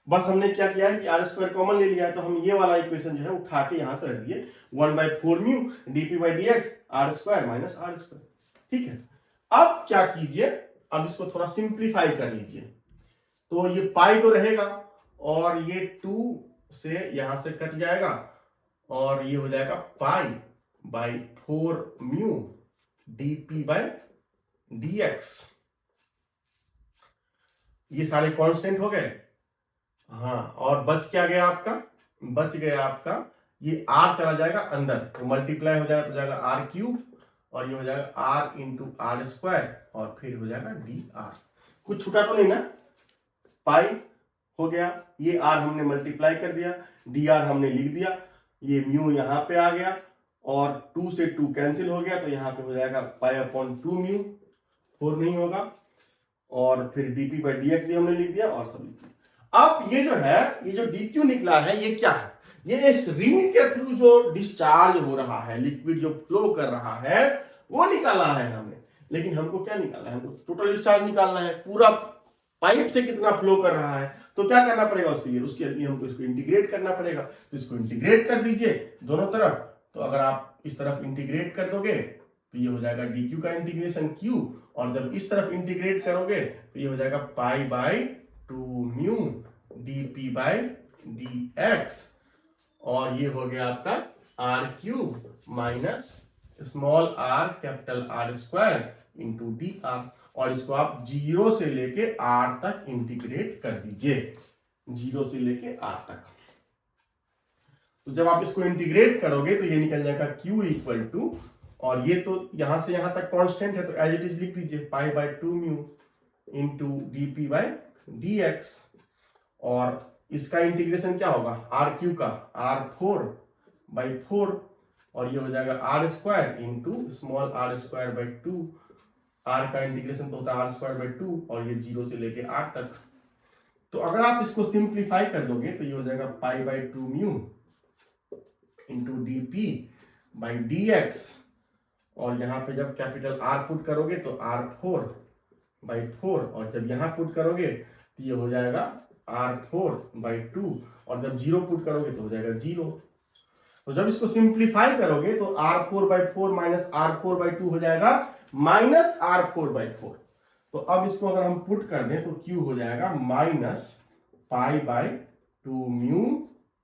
बस हमने क्या किया है कि r स्क्वायर कॉमन ले लिया है, तो हम ये वाला इक्वेशन जो है उठा के यहां से रख दिए 1/4 mu dp by dx r square minus r square, ठीक है। अब क्या कीजिए, अब इसको थोड़ा सिंप्लीफाई कर लीजिए, तो ये पाई तो रहेगा और ये 2 से यहां से कट जाएगा और ये हो जाएगा pi by 4 mu dp by dx, ये सारे कांस्टेंट हो गए। हाँ, और बच क्या गया आपका, बच गया आपका ये r चला जाएगा अंदर, तो मल्टीप्लाई हो जाएगा, तो जाएगा r क्यूब और ये हो जाएगा r इंटू आर स्क्वायर और फिर हो जाएगा dr। कुछ छूटा तो नहीं ना, पाई हो गया, ये r हमने मल्टीप्लाई कर दिया, dr हमने लिख दिया, ये म्यू यहाँ पे आ गया और 2 से 2 कैंसिल हो गया, तो यहाँ पे हो जाएगा पाई अपॉन 2 म्यू, 4 नहीं होगा, और फिर dp by dx भी हमने लिख दिया और सब लिख दिया। अब ये जो है, ये जो dq निकला है ये क्या है, ये इस रिंग के थ्रू जो डिस्चार्ज हो रहा है, लिक्विड जो फ्लो कर रहा है वो निकाला है हमने। लेकिन हमको क्या निकालना है, हमको टोटल डिस्चार्ज निकालना है, पूरा पाइप से कितना फ्लो कर रहा है। तो क्या करना पड़ेगा उसके लिए हमको इसको इंटीग्रेट करना पड़ेगा, तो इसको इंटीग्रेट कर दीजिए दोनों तरफ। तो अगर आप इस तरफ इंटीग्रेट कर दोगे तो ये हो जाएगा डी क्यू का इंटीग्रेशन क्यू, और जब इस तरफ इंटीग्रेट करोगे तो ये हो जाएगा pi by 2 mu d p by d x, और ये हो गया आपका r cube minus small r capital R square into d r, और इसको आप 0 से लेके r तक इंटीग्रेट कर दीजिए, 0 से लेके r तक। तो जब आप इसको इंटीग्रेट करोगे तो ये निकल जाएगा q इक्वल टू, और ये तो यहां से यहां तक कांस्टेंट है तो एज इट इज लिख दीजिए पाई by 2 mu into d p by d x, और इसका इंटीग्रेशन क्या होगा आर क्यू का r4 बाई 4, और ये हो जाएगा r square into small r square by 2, r का इंटीग्रेशन तो होता है आर स्क्वायर बाई 2, और ये 0 से लेके r तक। तो अगर आप इसको सिंप्लीफाई कर दोगे तो ये हो जाएगा pi by 2 mu into d p by d x, और यहाँ पे जब कैपिटल R पुट करोगे तो R4 बाई 4, और जब यहाँ पुट करोगे तो ये हो जाएगा R4 बाई 2, और जब 0 पुट करोगे तो हो जाएगा 0। तो जब इसको सिंप्लीफाई करोगे तो R4 by 4 minus R4 by 2 हो जाएगा माइनस R4 बाई 4। तो अब इसको अगर हम पुट कर दें तो Q हो जाएगा minus pi by 2 mu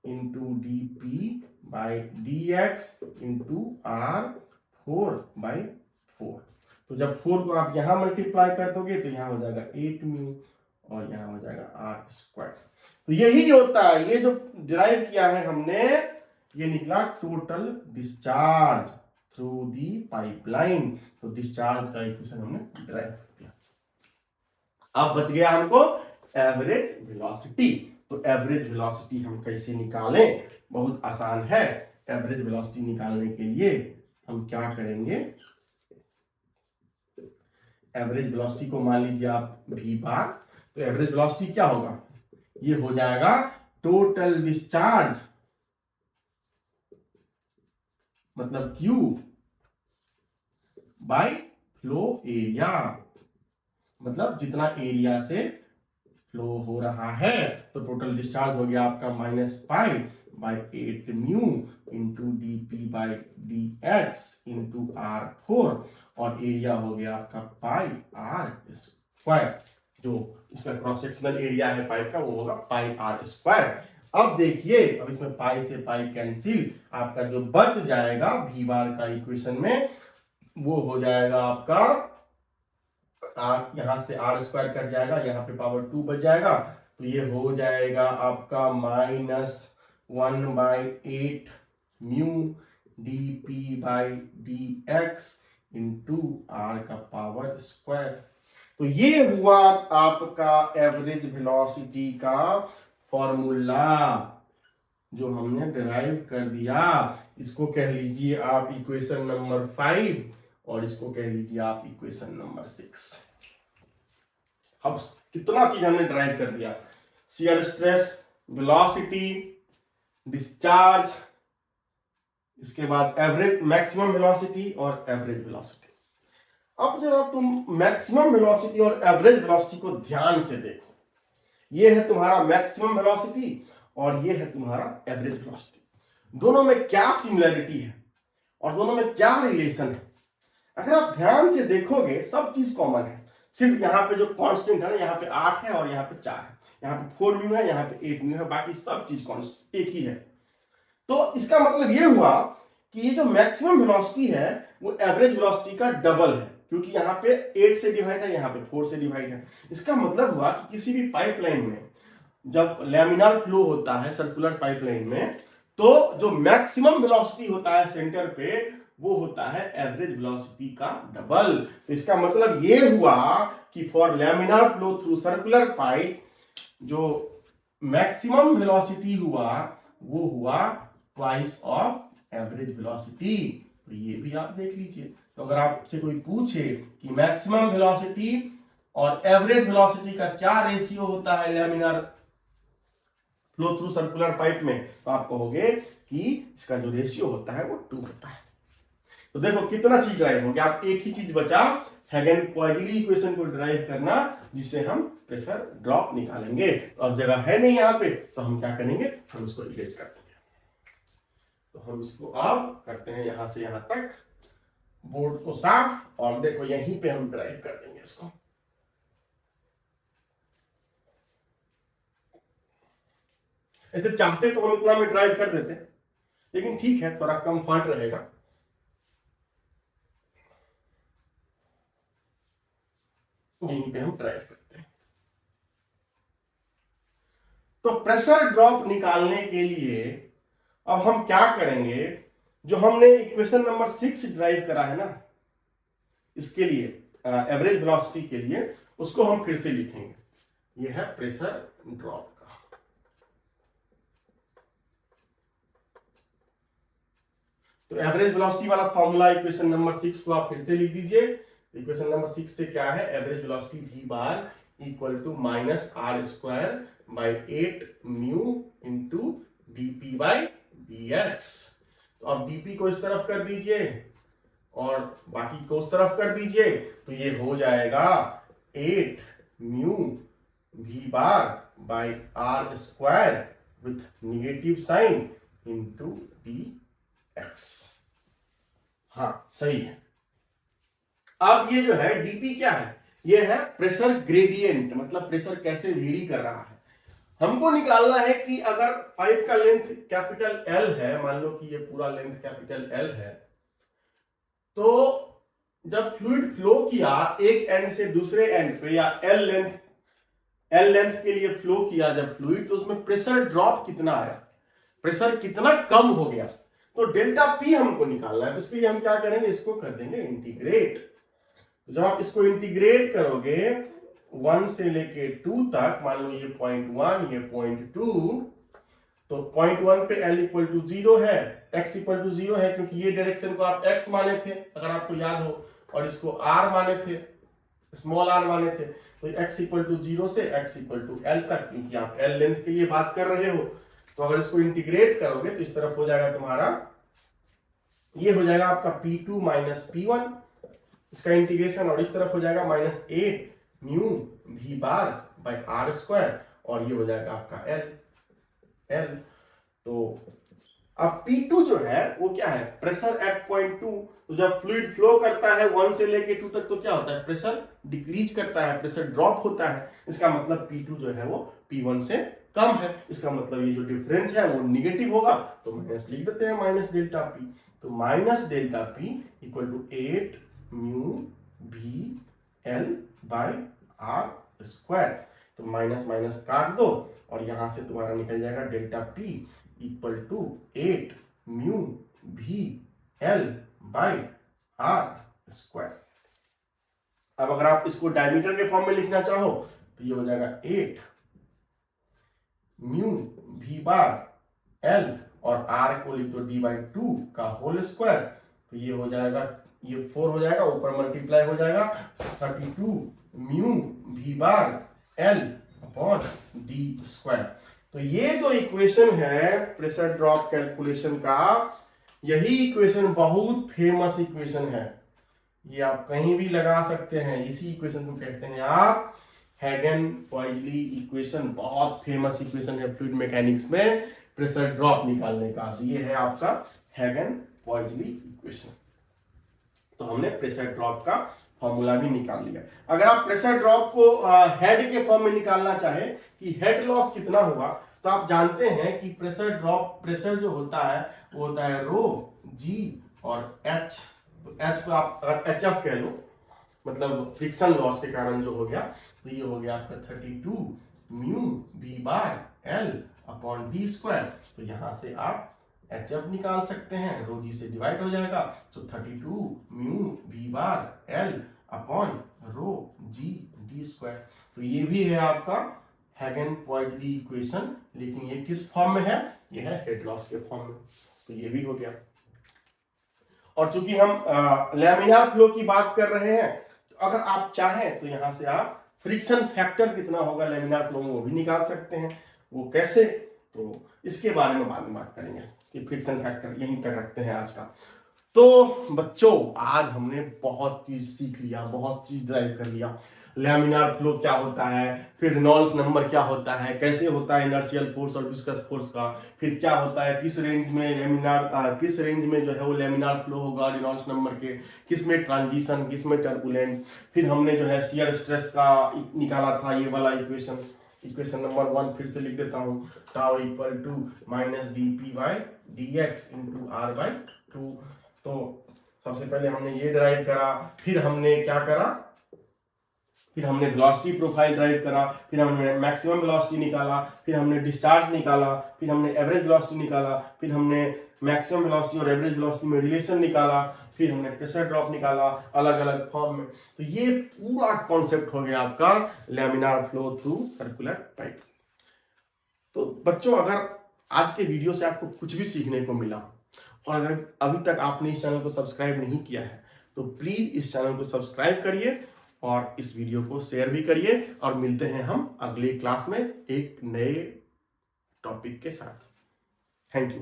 into d p by d x into R4 by 4। तो जब 4 को आप यहां मल्टीप्लाई कर दोगे तो यहां हो जाएगा 8 म्यू, और यहां हो जाएगा आर स्क्वायर। तो यही होता है, ये जो डिराइव किया है हमने, ये निकला total discharge through the pipeline. तो डिस्चार्ज का इक्वेशन हमने डिराइव कर दिया। अब बच गया हमको एवरेज वेलोसिटी। तो एवरेज वेलोसिटी हम कैसे निकालें, बहुत आसान है। एवरेज वेलोसिटी निकालने के लिए हम क्या करेंगे, एवरेज वेलोसिटी को मान लीजिए आप v बार, तो एवरेज वेलोसिटी क्या होगा, ये हो जाएगा टोटल डिस्चार्ज मतलब Q बाई फ्लो एरिया, मतलब जितना एरिया से फ्लो हो रहा है। तो टोटल डिस्चार्ज हो गया आपका minus pi by 8 mu into d p by d x into R4, और एरिया हो गया आपका पाई आर स्क्वायर, जो इसका क्रॉस सेक्शनल एरिया है पाइप का, वो होगा पाई आर स्क्वायर। अब देखिए, अब इसमें पाई से पाई कैंसिल, आपका जो बच जाएगा v बार का इक्वेशन में वो हो जाएगा आपका यहां से आर स्क्वायर कट जाएगा, यहाँ पे पावर 2 बच जाएगा, तो ये हो जाएगा आपका minus 1 by 8 mu d p by d x into r का पावर स्क्वायर। तो ये हुआ आपका एवरेज वेलोसिटी का फॉर्मूला जो हमने डिराइव कर दिया। इसको कह लीजिए आप इक्वेशन नंबर 5, और इसको कह लीजिए आप इक्वेशन नंबर 6। अब कितना चीज हमने डिराइव कर दिया, शियर स्ट्रेस, वेलोसिटी, डिस्चार्ज, इसके बाद एवरेज मैक्सिमम वेलोसिटी और एवरेज वेलोसिटी। अब जरा तुम मैक्सिमम वेलोसिटी और एवरेज वेलोसिटी को ध्यान से देखो, ये है तुम्हारा मैक्सिमम वेलोसिटी और ये है तुम्हारा एवरेज वेलोसिटी। दोनों में क्या सिमिलरिटी है और दोनों में क्या रिलेशन है, अगर आप ध्यान से देखोगे सब चीज कॉमन है। सिर्फ यहाँ पे जो कांस्टेंट है ना, यहाँ पे 8 है और यहाँ पे 4 है, यहाँ पे 4 म्यू है, यहाँ पे 8 म्यू है, बाकी सब चीज एक ही है। तो इसका मतलब ये हुआ कि ये जो मैक्सिमम वेलोसिटी है वो एवरेज वेलोसिटी का डबल है, क्योंकि यहाँ पे 8 से डिवाइड है, यहाँ पे 4 से डिवाइड है। इसका मतलब हुआ कि किसी भी पाइपलाइन में जब लैमिनार फ्लो होता है सर्कुलर पाइपलाइन में, तो जो मैक्सिमम वेलोसिटी होता है सेंटर पे वो होता है एवरेज वेलोसिटी का डबल। तो इसका मतलब ये हुआ कि for laminar flow through circular pipe जो मैक्सिमम वेलोसिटी हुआ वो हुआ ट्वाइस ऑफ एवरेज वेलोसिटी। तो ये भी आप देख लीजिए। तो अगर आपसे कोई पूछे कि मैक्सिमम वेलोसिटी और एवरेज वेलोसिटी का क्या रेशियो होता है laminar flow through circular pipe में, तो आप कहोगे कि इसका जो रेशियो होता है वो 2 होता है। तो देखो कितना चीज ड्राइव हो गया। आप एक ही चीज बचा, हेगन-पॉइजली इक्वेशन को ड्राइव करना, जिससे हम प्रेशर ड्रॉप निकालेंगे। तो अब जगह है नहीं यहाँ पे, तो हम क्या करेंगे, हम इसको इरेज कर देंगे। तो हम इसको अब करते हैं यहां से यहां तक, बोर्ड को साफ, और देखो यहीं पे हम ड्राइव कर देंगे इसको। ऐसे चाहते तो हम इतना में ड्राइव कर देते, लेकिन ठीक है, थोड़ा कंफर्ट रहेगा। यहीं पे हम ड्राइव करते हैं। तो प्रेशर ड्रॉप निकालने के लिए अब हम क्या करेंगे, जो हमने इक्वेशन नंबर 6 ड्राइव करा है ना, इसके लिए एवरेज वेलोसिटी के लिए, उसको हम फिर से लिखेंगे। ये है प्रेशर ड्रॉप का। तो एवरेज वेलोसिटी वाला फॉर्मूला इक्वेशन नंबर 6 को आप फिर से लिख दीजिए। इक्वेशन नंबर 6 से क्या है, average velocity v bar equal to minus r square by 8 mu into dp by dx। तो अब dp को इस तरफ कर दीजिए और बाकी को उस तरफ कर दीजिए, तो ये हो जाएगा 8 mu v bar by r square with negative sign into dx। हाँ सही है। अब ये जो है dp क्या है, ये है प्रेशर ग्रेडियंट, मतलब प्रेशर कैसे वेरी कर रहा है। हमको निकालना है कि अगर पाइप का लेंथ कैपिटल L है, मान लो कि ये पूरा लेंथ कैपिटल L है, तो जब फ्लूइड फ्लो किया एक एंड से दूसरे एंड पे, या L लेंथ के लिए फ्लो किया जब फ्लूइड, तो उसमें प्रेशर ड्रॉप कितना आया, प्रेशर कितना कम हो गया, तो डेल्टा P हमको निकालना है। तो इसके लिए हम क्या करेंगे, इसको कर देंगे इंटीग्रेट। तो जब आप इसको इंटीग्रेट करोगे 1 से लेके 2 तक, मान लो ये 0.1 ये 0.2, तो 0.1 पे L इक्वल टू 0 है, x इक्वल टू 0 है, क्योंकि ये डायरेक्शन को आप x माने थे अगर आपको याद हो, और इसको r माने थे, स्मॉल r माने थे। तो x इक्वल टू 0 से x इक्वल टू L तक, क्योंकि आप L लेंथ के लिए बात कर रहे हो। तो अगर इसको इंटीग्रेट करोगे तो इस तरफ हो जाएगा तुम्हारा, ये हो जाएगा आपका P2 माइनस P1, इसका इंटीग्रेशन, और इस तरफ हो जाएगा minus 8 mu v bar by r square, और ये हो जाएगा आपका L। तो अब P2 जो है वो क्या है, प्रेशर एट पॉइंट 2। तो जब फ्लूइड फ्लो करता है 1 से लेके 2 तक, तो क्या होता है, प्रेशर डिक्रीज करता है, प्रेशर ड्रॉप होता है। इसका मतलब P2 जो है वो P1 से कम है, इसका मतलब ये जो डिफरेंस है वो निगेटिव होगा, तो माइनस लिख देते हैं, माइनस डेल्टा P। तो minus delta P equal to 8 mu v L by r square. तो माइनस माइनस काट दो, और यहां से तुम्हारा निकल जाएगा delta P equal to 8 mu v L by r square. अब अगर आप इसको डायमीटर के फॉर्म में लिखना चाहो तो ये हो जाएगा 8 म्यू v बार L, और r को लिख दो d बाई 2 का होल स्क्वायर। तो ये हो जाएगा, ये 4 हो जाएगा, ऊपर मल्टीप्लाई हो जाएगा 32 म्यू v बार L अपॉन d स्क्वायर। तो ये जो इक्वेशन है प्रेशर ड्रॉप कैलकुलेशन का, यही इक्वेशन बहुत फेमस इक्वेशन है, ये आप कहीं भी लगा सकते हैं। इसी इक्वेशन को कहते हैं आप हैगन-पॉइज़ली इक्वेशन। बहुत फेमस इक्वेशन है फ्लूइड मैकेनिक्स में प्रेशर ड्रॉप निकालने का। तो ये है आपका हैगन-पॉइज़ली इक्वेशन। तो हमने प्रेशर ड्रॉप का फॉर्मूला भी निकाल लिया। अगर आप प्रेशर ड्रॉप को हेड के फॉर्म में निकालना चाहे कि हेड लॉस कितना होगा, तो आप जानते हैं कि प्रेशर ड्रॉप, प्रेशर जो होता है वो होता है रो जी और एच। तो एच को आप अगर एच एफ कह लो, मतलब फ्रिक्शन लॉस के कारण जो हो गया, तो ये हो गया आपका 32 mu v bar l upon d square. तो यहां से आप एच एफ निकाल सकते हैं, रो जी से डिवाइड हो जाएगा। तो 32 mu v bar l upon rho g d square. तो ये भी है आपका हैगन-पॉइज़ली इक्वेशन, लेकिन ये किस फॉर्म में है, ये है हेड लॉस के फॉर्म में। तो ये भी हो गया। और चूंकि हम लैमिनार फ्लो की बात कर रहे हैं, तो अगर आप चाहें तो यहां से आप फ्रिक्शन फैक्टर कितना होगा लैमिनार फ्लो में वो भी निकाल सकते हैं। वो कैसे, तो इसके बारे में बाद में बात करेंगे कि फ्रिक्शन फैक्टर यहीं तक रखते हैं आज का। तो बच्चों आज हमने बहुत चीज सीख लिया, बहुत चीज ड्राइव कर लिया। लैमिनार फ्लो क्या होता है, फिर रेनॉल्ड्स नंबर क्या होता है, कैसे होता है इनर्शियल फोर्स और विस्कस फोर्स का, फिर क्या होता है, किस रेंज में जो है वो लैमिनार फ्लो होगा रेनॉल्ड्स नंबर के, किस में ट्रांजिशन, किस में टर्बुलेंट। फिर हमने जो है शियर स्ट्रेस का निकाला था ये वाला इक्वेशन नंबर 1 फिर से लिख देता हूँ, tau equal to minus d p by d x into r by 2। तो सबसे पहले हमने ये ड्राइव करा, फिर हमने क्या करा, फिर हमने वेलोसिटी प्रोफाइल ड्राइव करा, फिर हमने मैक्सिमम वेलोसिटी निकाला, फिर हमने डिस्चार्ज निकाला, फिर हमने एवरेज वेलोसिटी निकाला, फिर हमने मैक्सिमम वेलोसिटी और एवरेज वेलोसिटी में रिलेशन निकाला, फिर हमने प्रेशर ड्रॉप निकाला अलग अलग फॉर्म में। तो ये पूरा कॉन्सेप्ट हो गया आपका laminar flow through circular pipe. तो बच्चों, अगर आज के वीडियो से आपको कुछ भी सीखने को मिला और अगर अभी तक आपने इस चैनल को सब्सक्राइब नहीं किया है तो प्लीज इस चैनल को सब्सक्राइब करिए और इस वीडियो को शेयर भी करिए, और मिलते हैं हम अगली क्लास में एक नए टॉपिक के साथ। Thank you.